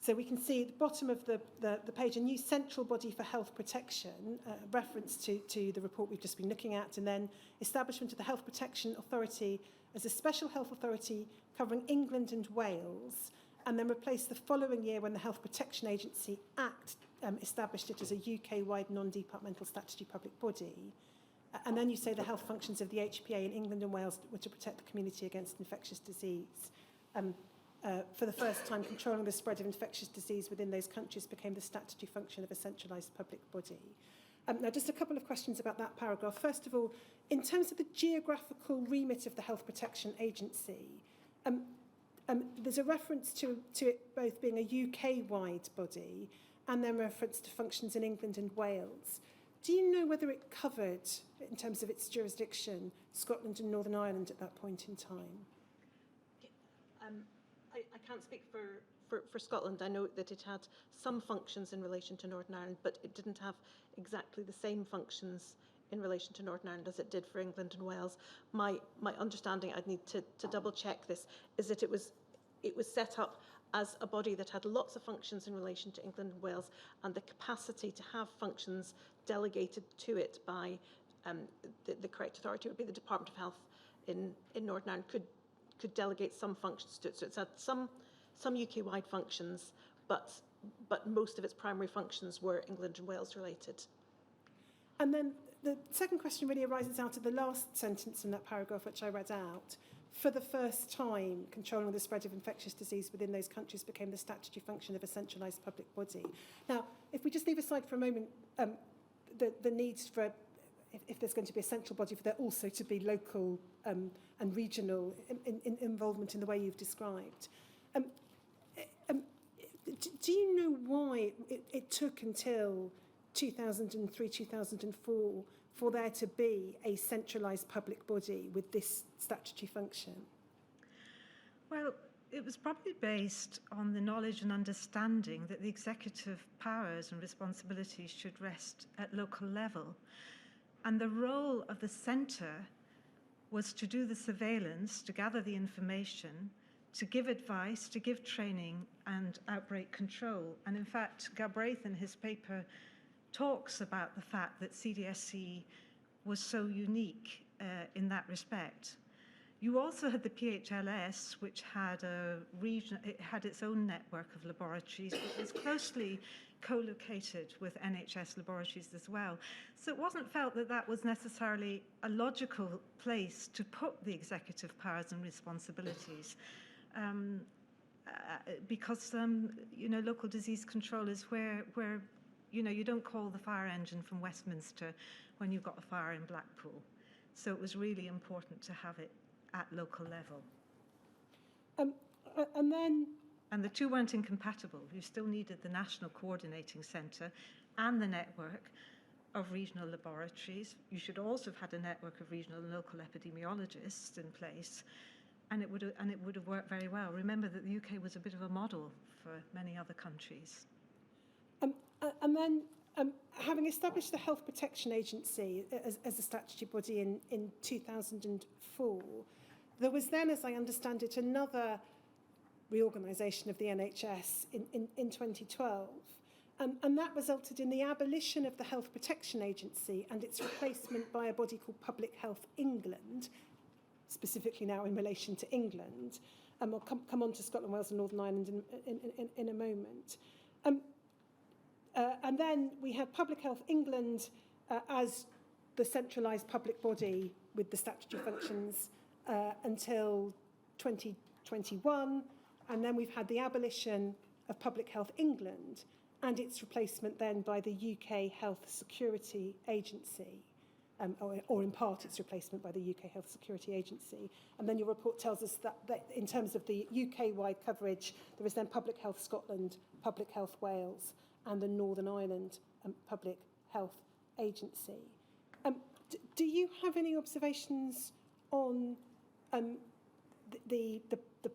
So we can see at the bottom of the page, a new central body for health protection, reference to the report we've just been looking at, and then establishment of the Health Protection Authority as a special health authority covering England and Wales, and then replaced the following year when the Health Protection Agency Act established it as a UK-wide non-departmental statutory public body. And then you say the health functions of the HPA in England and Wales were to protect the community against infectious disease. For the first time, controlling the spread of infectious disease within those countries became the statutory function of a centralised public body. Now, just a couple of questions about that paragraph. First of all, in terms of the geographical remit of the Health Protection Agency, there's a reference to it both being a UK-wide body and then reference to functions in England and Wales. Do you know whether it covered, in terms of its jurisdiction, Scotland and Northern Ireland at that point in time? I can't speak for Scotland. I know that it had some functions in relation to Northern Ireland, but it didn't have exactly the same functions in relation to Northern Ireland as it did for England and Wales. My understanding, I'd need to double check this, is that it was set up as a body that had lots of functions in relation to England and Wales, and the capacity to have functions delegated to it by the correct authority would be the Department of Health in Northern Ireland could delegate some functions to it. So it's had some UK-wide functions, but most of its primary functions were England and Wales related. And then the second question really arises out of the last sentence in that paragraph, which I read out. For the first time, controlling the spread of infectious disease within those countries became the statutory function of a centralised public body. Now, if we just leave aside for a moment the needs for, if there's going to be a central body, for there also to be local and regional involvement in the way you've described. Do you know why it took until 2003, 2004 for there to be a centralised public body with this statutory function? Well, it was probably based on the knowledge and understanding that the executive powers and responsibilities should rest at local level. And the role of the centre was to do the surveillance, to gather the information, to give advice, to give training and outbreak control. And in fact, Galbraith in his paper talks about the fact that CDSC was so unique in that respect. You also had the PHLS, which had it had its own network of laboratories, but was closely co-located with NHS laboratories as well. So it wasn't felt that that was necessarily a logical place to put the executive powers and responsibilities, because local disease control is where you don't call the fire engine from Westminster when you've got a fire in Blackpool. So it was really important to have it at local level. And then, And the two weren't incompatible. You still needed the National Coordinating Centre and the network of regional laboratories. You should also have had a network of regional and local epidemiologists in place, and it would have worked very well. Remember that the UK was a bit of a model for many other countries. and then, having established the Health Protection Agency as a statutory body in 2004, there was then, as I understand it, another reorganisation of the NHS in 2012. And that resulted in the abolition of the Health Protection Agency and its replacement by a body called Public Health England, specifically now in relation to England. I'll come on to Scotland, Wales and Northern Ireland in a moment. And then we had Public Health England as the centralised public body with the statutory functions until 2021. And then we've had the abolition of Public Health England and its replacement then by the UK Health Security Agency, or in part its replacement by the UK Health Security Agency. And then your report tells us that in terms of the UK-wide coverage, there is then Public Health Scotland, Public Health Wales, and the Northern Ireland Public Health Agency. Do you have any observations on the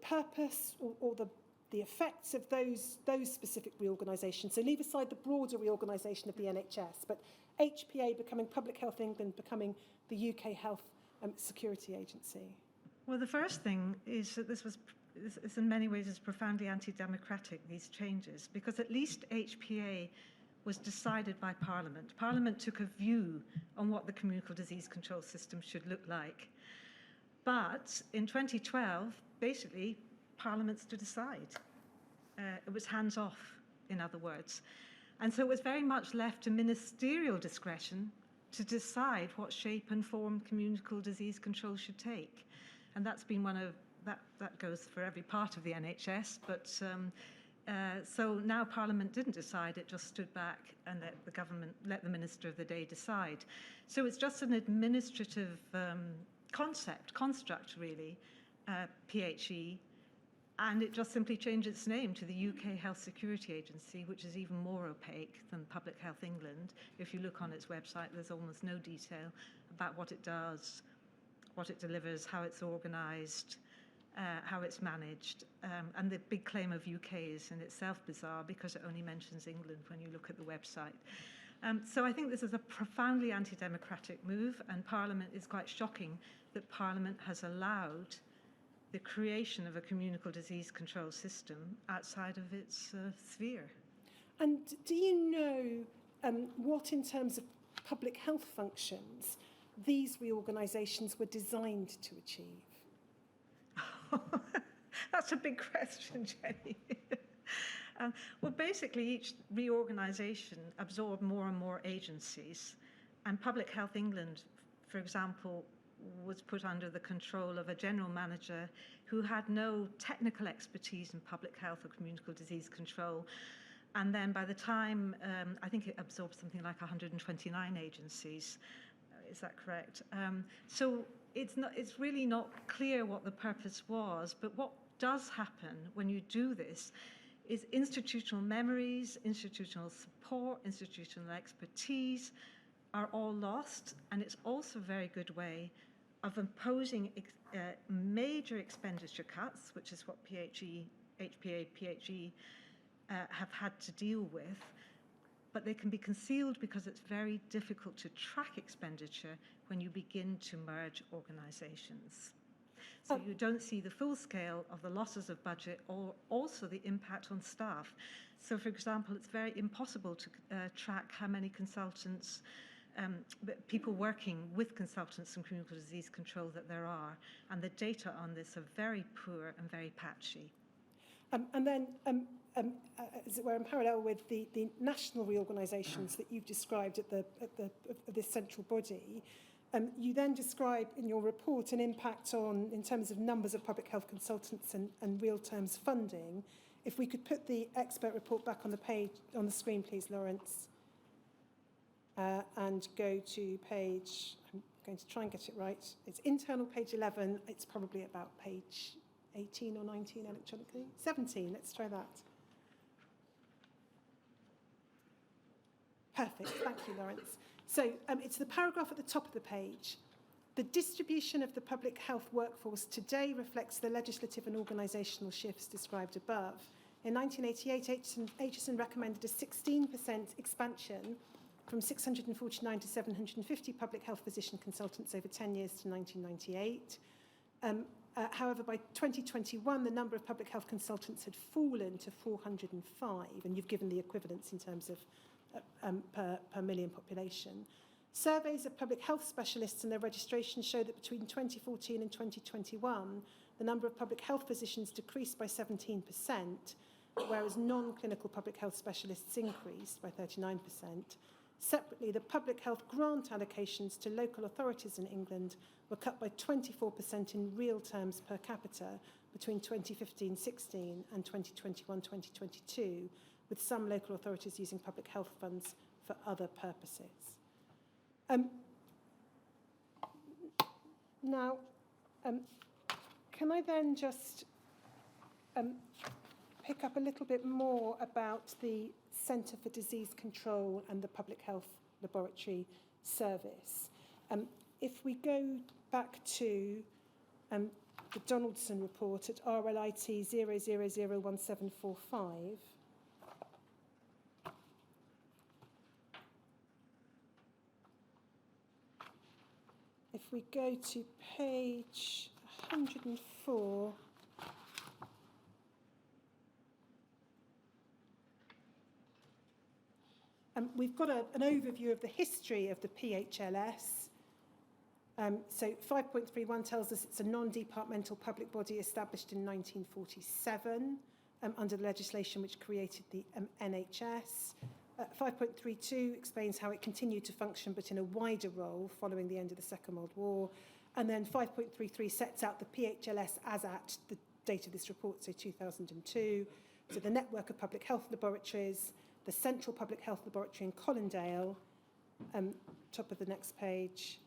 purpose or the effects of those specific reorganisations? So leave aside the broader reorganisation of the NHS, but HPA becoming Public Health England, becoming the UK Health Security Agency. Well, the first thing is that this in many ways is profoundly anti-democratic, these changes, because at least HPA was decided by Parliament. Parliament took a view on what the communicable disease control system should look like. But in 2012, basically, Parliament stood aside. It was hands off, in other words. And so it was very much left to ministerial discretion to decide what shape and form communicable disease control should take. And that's been that goes for every part of the NHS, but so now Parliament didn't decide, it just stood back and let the Minister of the day decide. So it's just an administrative construct really, PHE, and it just simply changed its name to the UK Health Security Agency, which is even more opaque than Public Health England. If you look on its website, there's almost no detail about what it does, what it delivers, how it's organised, how it's managed. And the big claim of UK is in itself bizarre because it only mentions England when you look at the website. So I think this is a profoundly anti-democratic move, and Parliament is quite shocking that Parliament has allowed the creation of a communicable disease control system outside of its sphere. And do you know what, in terms of public health functions, these reorganisations were designed to achieve? That's a big question, Jenny. Well, basically, each reorganisation absorbed more and more agencies, and Public Health England, for example, was put under the control of a general manager who had no technical expertise in public health or communicable disease control. And then by the time, I think it absorbed something like 129 agencies. Is that correct? So it's really not clear what the purpose was, but what does happen when you do this is institutional memories, institutional support, institutional expertise are all lost, and it's also a very good way of imposing major expenditure cuts, which is what HPA, PHE have had to deal with, but they can be concealed because it's very difficult to track expenditure when you begin to merge organisations. So you don't see the full scale of the losses of budget or also the impact on staff. So, for example, it's very impossible to track how many consultants, people working with consultants in communicable disease control that there are, and the data on this are very poor and very patchy. And then, as it were, in parallel with the national reorganisations that you've described at this central body, you then describe in your report an impact in terms of numbers of public health consultants and real terms funding. If we could put the expert report back on the screen, please, Lawrence, and go to page going to try and get it right. It's internal page 11. It's probably about page 18 or 19 electronically. 17, let's try that. Perfect, thank you, Lawrence. So it's the paragraph at the top of the page. The distribution of the public health workforce today reflects the legislative and organisational shifts described above. In 1988, Aitchison recommended a 16% expansion from 649 to 750 public health physician consultants over 10 years to 1998. However, by 2021, the number of public health consultants had fallen to 405, and you've given the equivalence in terms of per million population. Surveys of public health specialists and their registration show that between 2014 and 2021, the number of public health physicians decreased by 17%, whereas non-clinical public health specialists increased by 39%. Separately, the public health grant allocations to local authorities in England were cut by 24% in real terms per capita between 2015-16 and 2021-2022, with some local authorities using public health funds for other purposes. Now, can I then just pick up a little bit more about the Centre for Disease Control and the Public Health Laboratory Service? If we go back to the Donaldson report at RLIT 0001745, if we go to page 104, we've got an overview of the history of the PHLS. So 5.31 tells us it's a non-departmental public body established in 1947 under the legislation which created the NHS. 5.32 explains how it continued to function but in a wider role following the end of the Second World War. And then 5.33 sets out the PHLS as at the date of this report, so 2002. So the network of public health laboratories, the Central Public Health Laboratory in Colindale, top of the next page,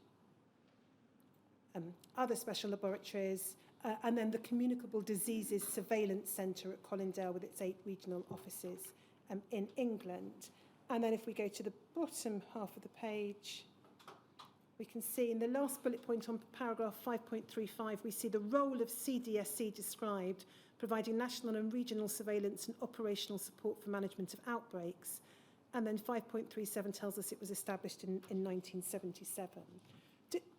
other special laboratories, and then the Communicable Diseases Surveillance Centre at Colindale with its 8 regional offices in England. And then if we go to the bottom half of the page, we can see in the last bullet point on paragraph 5.35, we see the role of CDSC described, providing national and regional surveillance and operational support for management of outbreaks. And then 5.37 tells us it was established in 1977.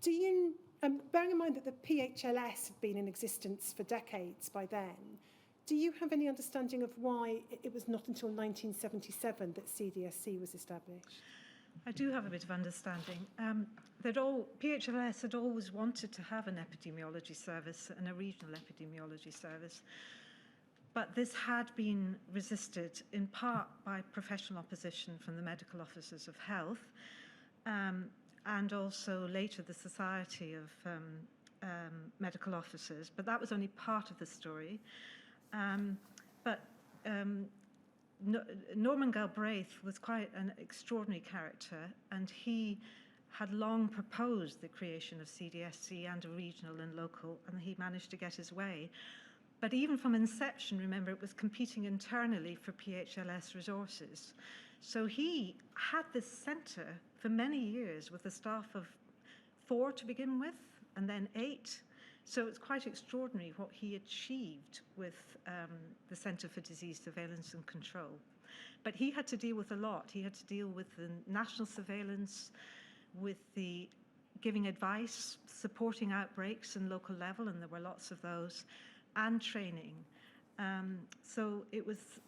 Do you, bearing in mind that the PHLS had been in existence for decades by then, do you have any understanding of why it was not until 1977 that CDSC was established? I do have a bit of understanding. PHLS had always wanted to have an epidemiology service and a regional epidemiology service, but this had been resisted in part by professional opposition from the medical officers of health, and also later the Society of Medical Officers, but that was only part of the story. Norman Galbraith was quite an extraordinary character, and he had long proposed the creation of CDSC and a regional and local, and he managed to get his way. But even from inception, remember, it was competing internally for PHLS resources. So he had this centre for many years with a staff of 4 to begin with, and then 8. So it's quite extraordinary what he achieved with the Centre for Disease Surveillance and Control. But he had to deal with a lot. He had to deal with the national surveillance, with the giving advice, supporting outbreaks in local level, and there were lots of those, and training. So it's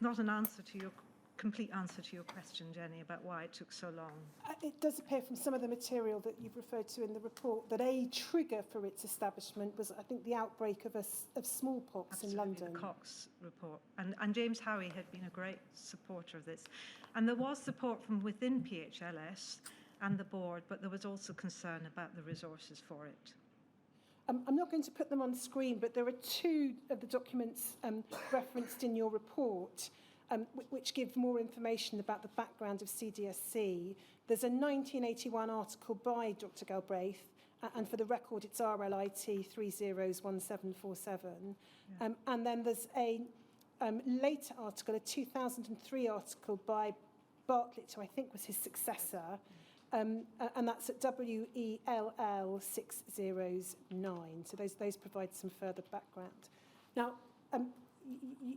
not an answer to your complete answer to your question, Jenny, about why it took so long. It does appear from some of the material that you've referred to in the report that a trigger for its establishment was, I think, the outbreak of smallpox Absolutely, in London. The Cox report. And James Howie had been a great supporter of this. And there was support from within PHLS and the board, but there was also concern about the resources for it. I'm not going to put them on screen, but there are 2 of the documents referenced in your report. which give more information about the background of CDSC. There's a 1981 article by Dr. Galbraith, and for the record, it's RLIT 301747. And then there's a later article, a 2003 article by Bartlett, who I think was his successor, and that's at WELL 609. So those provide some further background. Now,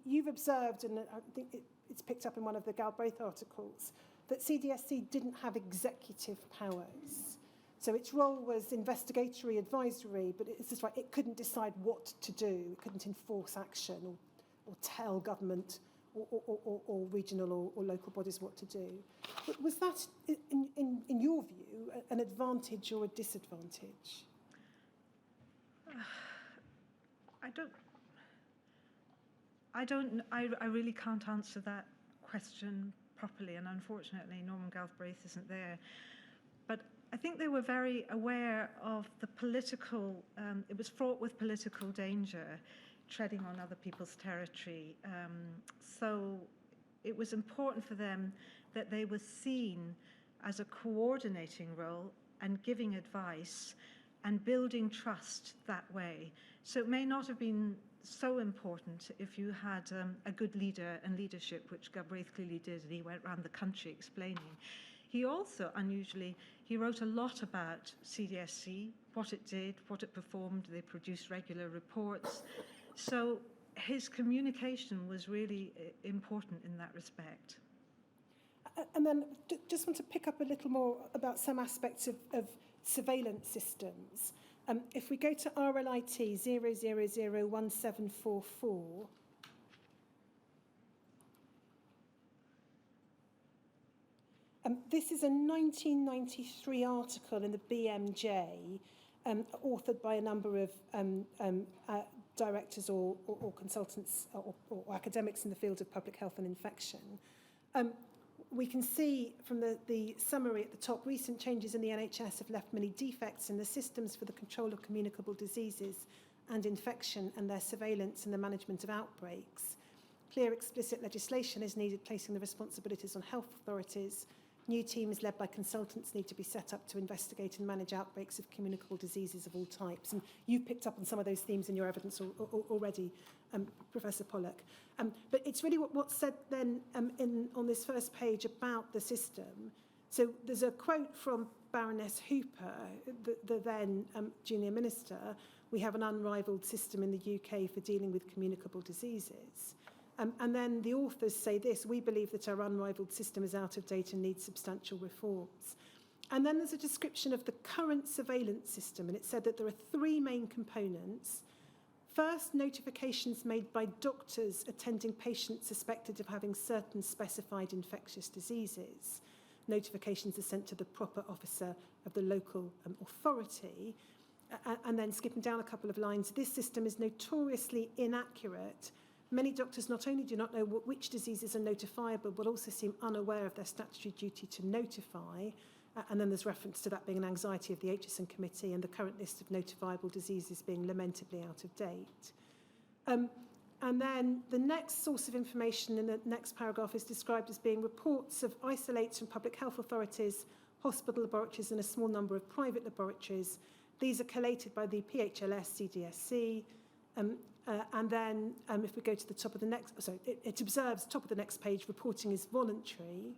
you've observed, and I think it's picked up in one of the Galbraith articles, that CDSC didn't have executive powers. So its role was investigatory, advisory, but it's just like it couldn't decide what to do. It couldn't enforce action or tell government or regional or local bodies what to do. But was that, in your view, an advantage or a disadvantage? I really can't answer that question properly, and unfortunately Norman Galbraith isn't there. But I think they were very aware of the political, it was fraught with political danger, treading on other people's territory. So it was important for them that they were seen as a coordinating role and giving advice and building trust that way. So it may not have been so important if you had a good leader and leadership, which Galbraith clearly did, and he went around the country explaining. He also, unusually, he wrote a lot about CDSC, what it did, what it performed. They produced regular reports. So his communication was really important in that respect. And then just want to pick up a little more about some aspects of surveillance systems. If we go to RLIT 0001744, this is a 1993 article in the BMJ, authored by a number of directors or consultants or academics in the field of public health and infection. We can see from the summary at the top, recent changes in the NHS have left many defects in the systems for the control of communicable diseases and infection and their surveillance and the management of outbreaks. Clear, explicit legislation is needed, placing the responsibilities on health authorities. New teams led by consultants need to be set up to investigate and manage outbreaks of communicable diseases of all types. And you've picked up on some of those themes in your evidence already, Professor Pollock. But it's really what's said then on this first page about the system. So there's a quote from Baroness Hooper, the then junior minister. We have an unrivalled system in the UK for dealing with communicable diseases. And then the authors say this: we believe that our unrivalled system is out of date and needs substantial reforms. And then there's a description of the current surveillance system, and it said that there are three main components. First, notifications made by doctors attending patients suspected of having certain specified infectious diseases. Notifications are sent to the proper officer of the local authority. And then skipping down a couple of lines, this system is notoriously inaccurate. Many doctors not only do not know which diseases are notifiable, but also seem unaware of their statutory duty to notify. And then there's reference to that being an anxiety of the HSN committee and the current list of notifiable diseases being lamentably out of date. And then the next source of information in the next paragraph is described as being reports of isolates from public health authorities, hospital laboratories, and a small number of private laboratories. These are collated by the PHLS CDSC. And then if we go to the top of the next, it observes top of the next page, reporting is voluntary,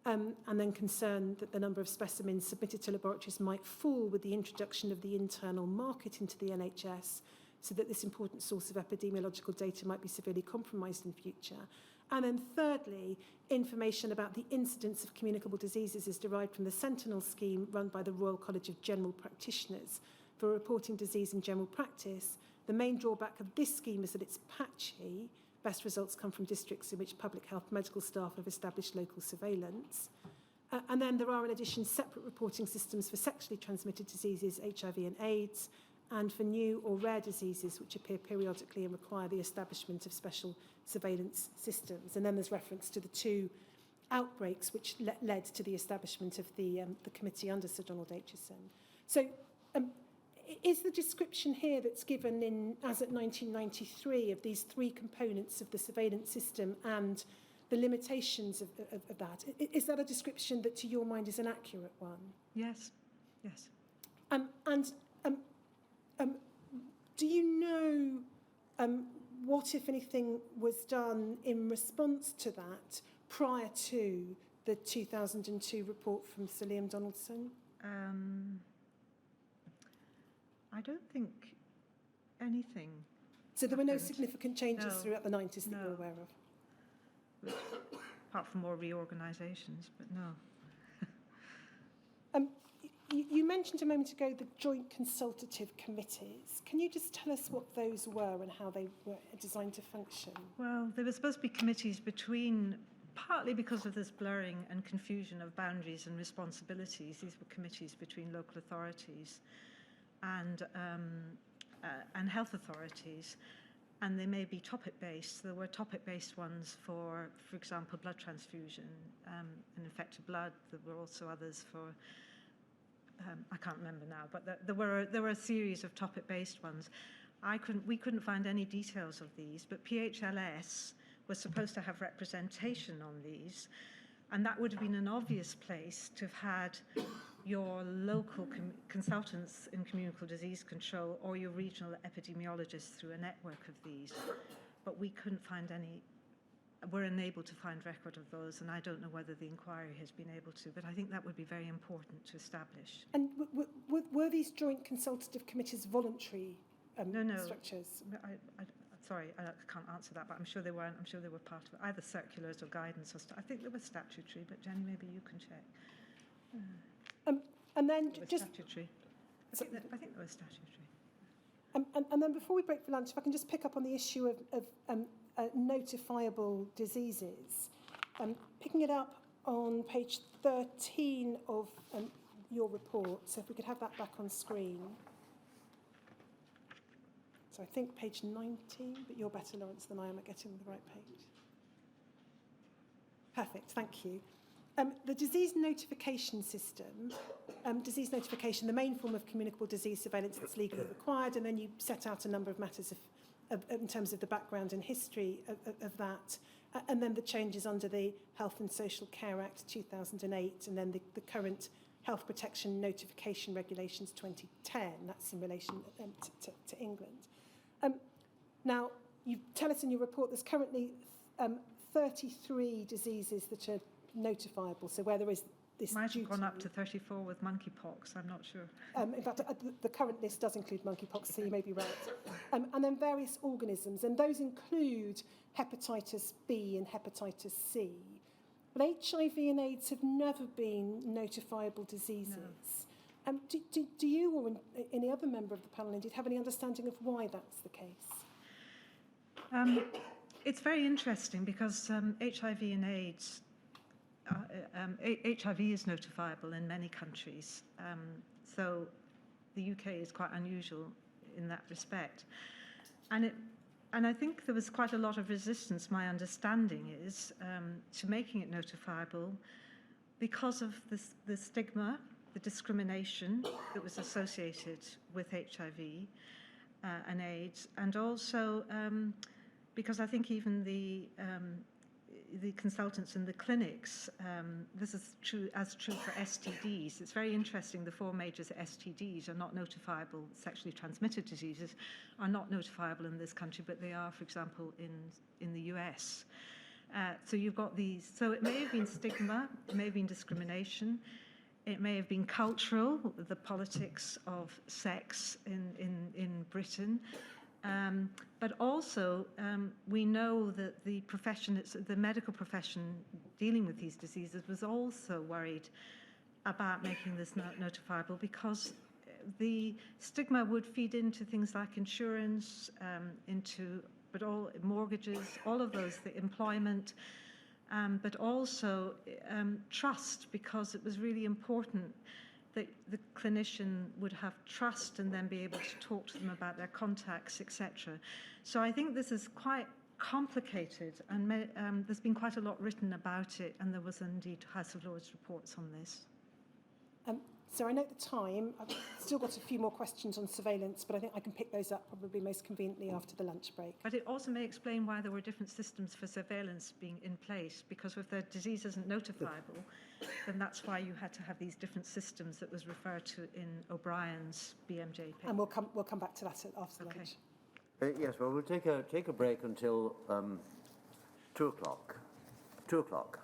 and then concerned that the number of specimens submitted to laboratories might fall with the introduction of the internal market into the NHS, so that this important source of epidemiological data might be severely compromised in future. And then thirdly, information about the incidence of communicable diseases is derived from the Sentinel scheme run by the Royal College of General Practitioners for reporting disease in general practice. The main drawback of this scheme is that it's patchy. Best results come from districts in which public health medical staff have established local surveillance. And then there are, in addition, separate reporting systems for sexually transmitted diseases, HIV and AIDS, and for new or rare diseases which appear periodically and require the establishment of special surveillance systems. And then there's reference to the two outbreaks which led to the establishment of the committee under Sir Donald Aitchison. So is the description here that's given in as at 1993 of these three components of the surveillance system and the limitations of that, is that a description that to your mind is an accurate one? Yes, yes. Do you know what, if anything, was done in response to that prior to the 2002 report from Sir Liam Donaldson? I don't think anything. So there were no happened. significant changes No. throughout the 90s that No. you're aware of? Apart from more reorganisations, but no. You mentioned a moment ago the joint consultative committees. Can you just tell us what those were and how they were designed to function? Well, there were supposed to be committees between, partly because of this blurring and confusion of boundaries and responsibilities. These were committees between local authorities and health authorities, and they may be topic-based. There were topic-based ones for example, blood transfusion and infected blood. There were also others for I can't remember now, but there were a series of topic-based ones. We couldn't find any details of these, but PHLS was supposed to have representation on these, and that would have been an obvious place to have had your local consultants in communicable disease control or your regional epidemiologists through a network of these. But we couldn't find any. We're unable to find record of those, and I don't know whether the inquiry has been able to, but I think that would be very important to establish. And were these joint consultative committees voluntary No. structures? Sorry, I can't answer that, but I'm sure they weren't. I'm sure they were part of either circulars or guidance. I think they were statutory, but Jenny, maybe you can check. And then They were just statutory. I think they were statutory. and then before we break for lunch, if I can just pick up on the issue of notifiable diseases. Picking it up on page 13 of your report, so if we could have that back on screen. So I think page 19, but you're better, Lawrence, than I am at getting the right page. Perfect, thank you. The disease notification system, disease notification, the main form of communicable disease surveillance that's legally required, and then you set out a number of matters in terms of the background and history of that, and then the changes under the Health and Social Care Act 2008, and then the current Health Protection Notification Regulations 2010, that's in relation to England. Now, you tell us in your report there's currently 33 diseases that are notifiable, so where there is this Might duty. have gone up to 34 with monkeypox, I'm not sure. In fact, the current list does include monkeypox, so you may be right. And then various organisms, and those include hepatitis B and hepatitis C. But HIV and AIDS have never been notifiable diseases. No. Do you or any other member of the panel indeed have any understanding of why that's the case? It's very interesting because HIV and AIDS, HIV is notifiable in many countries, so the UK is quite unusual in that respect. And I think there was quite a lot of resistance, my understanding is, to making it notifiable because of the stigma, the discrimination that was associated with HIV and AIDS, and also because I think even the consultants in the clinics, this is true for STDs. It's very interesting, the four major STDs are not notifiable, sexually transmitted diseases are not notifiable in this country, but they are, for example, in the US. So you've got these, so it may have been stigma, it may have been discrimination, it may have been cultural, the politics of sex in Britain. But also, we know that the profession, the medical profession dealing with these diseases was also worried about making this notifiable because the stigma would feed into things like insurance, but all mortgages, all of those, the employment, but also trust, because it was really important that the clinician would have trust and then be able to talk to them about their contacts, etc. So I think this is quite complicated, and there's been quite a lot written about it, and there was indeed House of Lords reports on this. So I note the time. I've still got a few more questions on surveillance, but I think I can pick those up probably most conveniently after the lunch break. But it also may explain why there were different systems for surveillance being in place, because if the disease isn't notifiable, then that's why you had to have these different systems that was referred to in O'Brien's BMJ paper. And we'll come back to that after the lunch. Yes, well, we'll take a break until 2 o'clock. 2 o'clock.